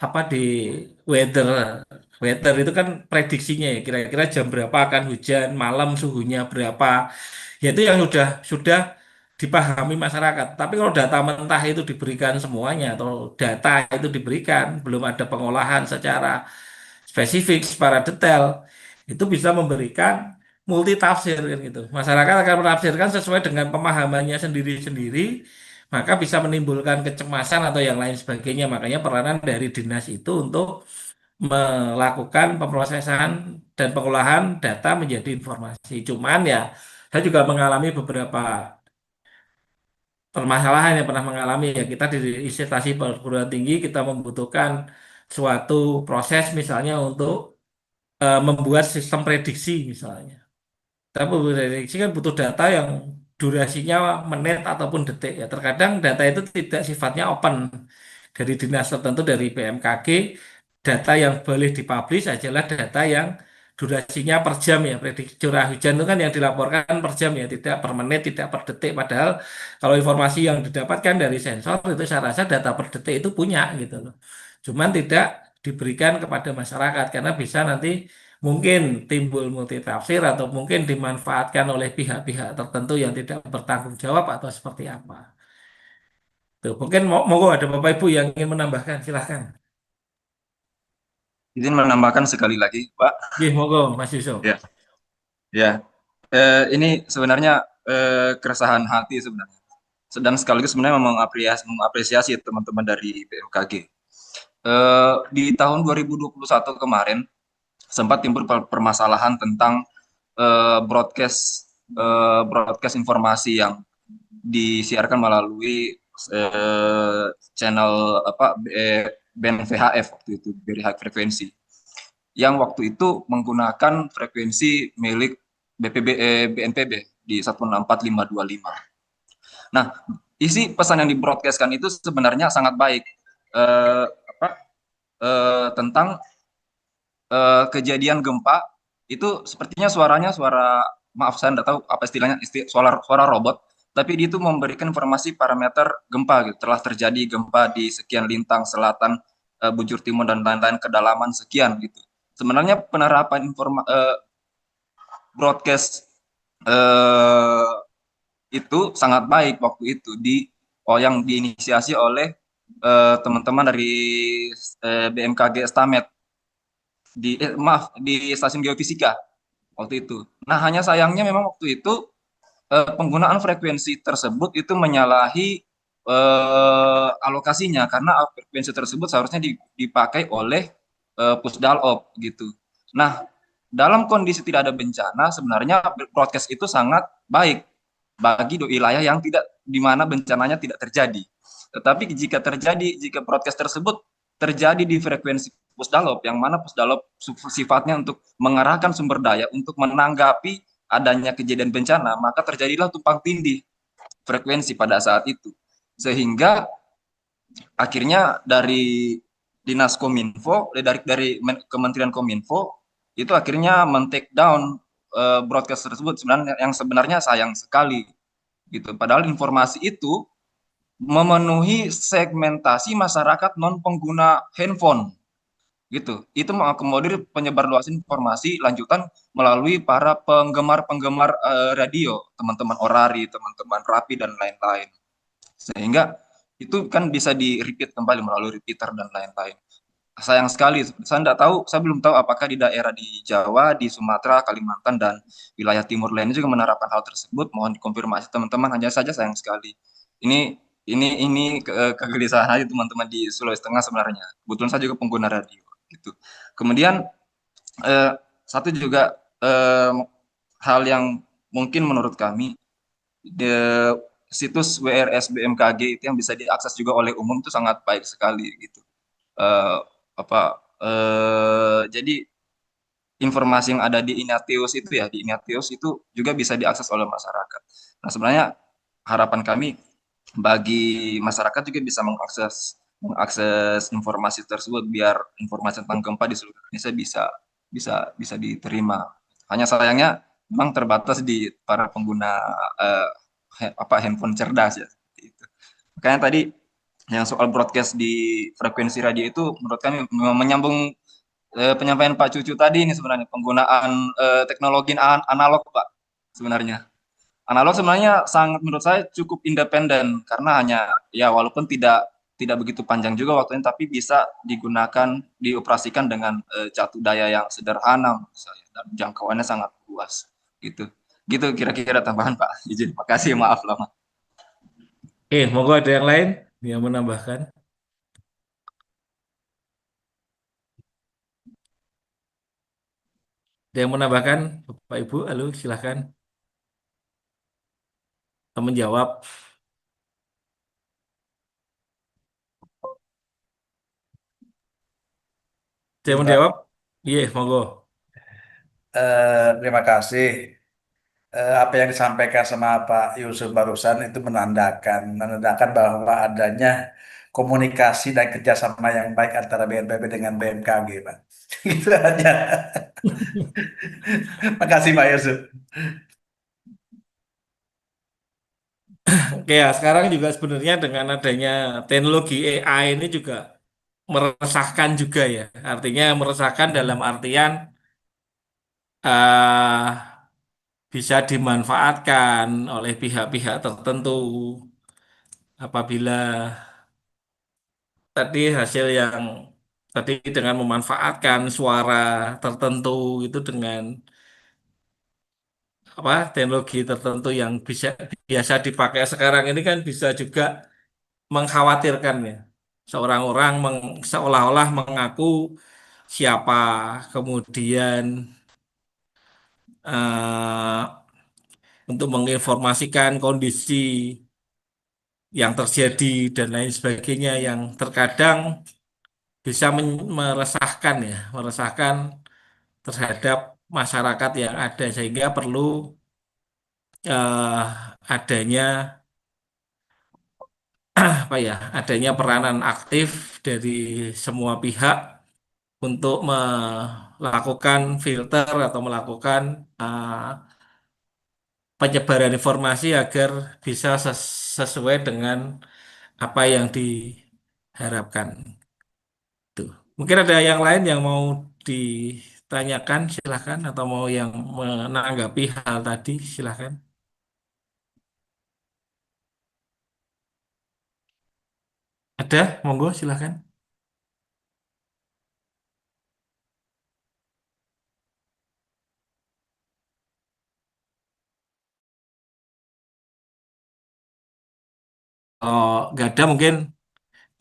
apa di weather weather itu kan prediksinya ya kira-kira jam berapa akan hujan, malam suhunya berapa. Ya itu yang sudah dipahami masyarakat. Tapi kalau data mentah itu diberikan semuanya atau data itu diberikan, belum ada pengolahan secara spesifik, secara detail, itu bisa memberikan multi tafsir kan gitu. Masyarakat akan menafsirkan sesuai dengan pemahamannya sendiri-sendiri, maka bisa menimbulkan kecemasan atau yang lain sebagainya. Makanya peranan dari dinas itu untuk melakukan pemrosesan dan pengolahan data menjadi informasi. Cuman ya, saya juga mengalami beberapa permasalahan yang pernah mengalami ya kita di instansi perguruan tinggi kita membutuhkan suatu proses misalnya untuk membuat sistem prediksi misalnya. Tapi prediksi kan butuh data yang durasinya menit ataupun detik ya. Terkadang data itu tidak sifatnya open dari dinas tertentu dari BMKG. Data yang boleh dipublish adalah data yang durasinya per jam ya. Prediksi curah hujan itu kan yang dilaporkan per jam ya, tidak per menit, tidak per detik. Padahal kalau informasi yang didapatkan dari sensor itu saya rasa data per detik itu punya gitu loh. Cuman tidak diberikan kepada masyarakat karena bisa nanti mungkin timbul multitafsir atau mungkin dimanfaatkan oleh pihak-pihak tertentu yang tidak bertanggung jawab atau seperti apa. Tuh, mungkin monggo ada Bapak Ibu yang ingin menambahkan, silahkan. Izin menambahkan sekali lagi, Pak. Iya, monggo Mas Yusuf. Ya, ya. Ini sebenarnya keresahan hati sebenarnya. Dan sekaligus sebenarnya mengapresiasi teman-teman dari BMKG. Di tahun 2021 kemarin sempat timbul permasalahan tentang broadcast informasi yang disiarkan melalui channel band VHF waktu itu, very high frequency, yang waktu itu menggunakan frekuensi milik BNPB di 164.525. Nah, isi pesan yang dibroadcastkan itu sebenarnya sangat baik tentang kejadian gempa itu sepertinya suaranya suara, maaf saya tidak tahu apa istilahnya, suara robot, tapi dia itu memberikan informasi parameter gempa gitu. Telah terjadi gempa di sekian lintang selatan, bujur timur dan lain-lain, kedalaman sekian gitu. Sebenarnya penerapan broadcast eh, itu sangat baik waktu itu yang diinisiasi oleh teman-teman dari BMKG Stamet di stasiun geofisika waktu itu. Nah, hanya sayangnya memang waktu itu penggunaan frekuensi tersebut itu menyalahi alokasinya, karena frekuensi tersebut seharusnya dipakai oleh Pusdalop gitu. Nah, dalam kondisi tidak ada bencana, sebenarnya broadcast itu sangat baik bagi wilayah yang tidak, di mana bencananya tidak terjadi. Tetapi jika broadcast tersebut terjadi di frekuensi Pusdalop, yang mana Pusdalop sifatnya untuk mengarahkan sumber daya untuk menanggapi adanya kejadian bencana, maka terjadilah tumpang tindih frekuensi pada saat itu. Sehingga akhirnya dari Dinas Kominfo, dari Kementerian Kominfo, itu akhirnya men-take down broadcast tersebut, yang sebenarnya sayang sekali gitu. Padahal informasi itu memenuhi segmentasi masyarakat non pengguna handphone gitu. Itu mengakomodir penyebarluasan informasi lanjutan melalui para penggemar radio, teman-teman Orari, teman-teman Rapi dan lain-lain. Sehingga itu kan bisa di-repeat kembali melalui repeater dan lain-lain. Sayang sekali, saya belum tahu apakah di daerah di Jawa, di Sumatera, Kalimantan dan wilayah timur lainnya juga menerapkan hal tersebut. Mohon dikonfirmasi teman-teman, hanya saja sayang sekali. Ini kegelisahan aja teman-teman di Sulawesi Tengah sebenarnya. Kebetulan saya juga pengguna radio gitu. Kemudian satu juga hal yang mungkin menurut kami, situs WRS BMKG itu yang bisa diakses juga oleh umum itu sangat baik sekali gitu. Jadi informasi yang ada di Inateos itu juga bisa diakses oleh masyarakat. Nah, sebenarnya harapan kami bagi masyarakat juga bisa mengakses informasi tersebut, biar informasi tentang gempa di seluruh Indonesia bisa diterima. Hanya sayangnya memang terbatas di para pengguna handphone cerdas ya. Itu. Makanya tadi yang soal broadcast di frekuensi radio itu menurut kami menyambung penyampaian Pak Cucu tadi, ini sebenarnya penggunaan teknologi analog, Pak. Sebenarnya analog sebenarnya sangat, menurut saya cukup independen, karena hanya ya walaupun tidak begitu panjang juga waktunya, tapi bisa dioperasikan dengan catu daya yang sederhana menurut saya, dan jangkauannya sangat luas gitu. Gitu kira-kira tambahan Pak. Izin, makasih, maaf lama. Oke, monggo ada yang lain yang menambahkan. Ada yang menambahkan, Bapak Ibu, halo, silahkan. Menjawab. Ada yang menjawab? Iya, monggo. Terima kasih. Apa yang disampaikan sama Pak Yusuf barusan itu menandakan bahwa adanya komunikasi dan kerjasama yang baik antara BNPB dengan BMKG, Pak. Itu aja. Makasih Pak Yusuf. Oke ya, sekarang juga sebenarnya dengan adanya teknologi AI ini juga meresahkan juga ya. Artinya meresahkan dalam artian bisa dimanfaatkan oleh pihak-pihak tertentu apabila tadi hasil yang tadi dengan memanfaatkan suara tertentu itu dengan teknologi tertentu yang bisa biasa dipakai sekarang ini kan bisa juga mengkhawatirkan ya. Seorang orang seolah-olah mengaku siapa, kemudian eh, untuk menginformasikan kondisi yang terjadi dan lain sebagainya yang terkadang bisa meresahkan terhadap masyarakat yang ada sehingga perlu adanya adanya peranan aktif dari semua pihak untuk melakukan filter atau melakukan penyebaran informasi agar bisa sesuai dengan apa yang diharapkan. Tuh. Mungkin ada yang lain yang mau ditanyakan, silahkan, atau mau yang menanggapi hal tadi, silahkan. Ada, monggo, silahkan. Oh, nggak ada mungkin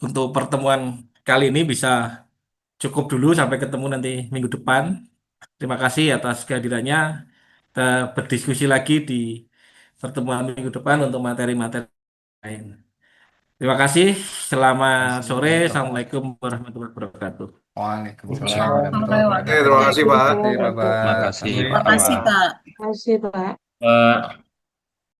untuk pertemuan kali ini bisa cukup dulu sampai ketemu nanti minggu depan. Terima kasih atas kehadirannya. Kita berdiskusi lagi di pertemuan minggu depan untuk materi-materi lain. Terima kasih. Selamat sore. Assalamualaikum warahmatullahi wabarakatuh. Waalaikumsalam Warahmatullahi warahmatullahi Terima kasih, Pak. wabarakatuh. Bye-bye. Terima kasih, Terima kasih, Pak. Terima kasih, Pak. Pak.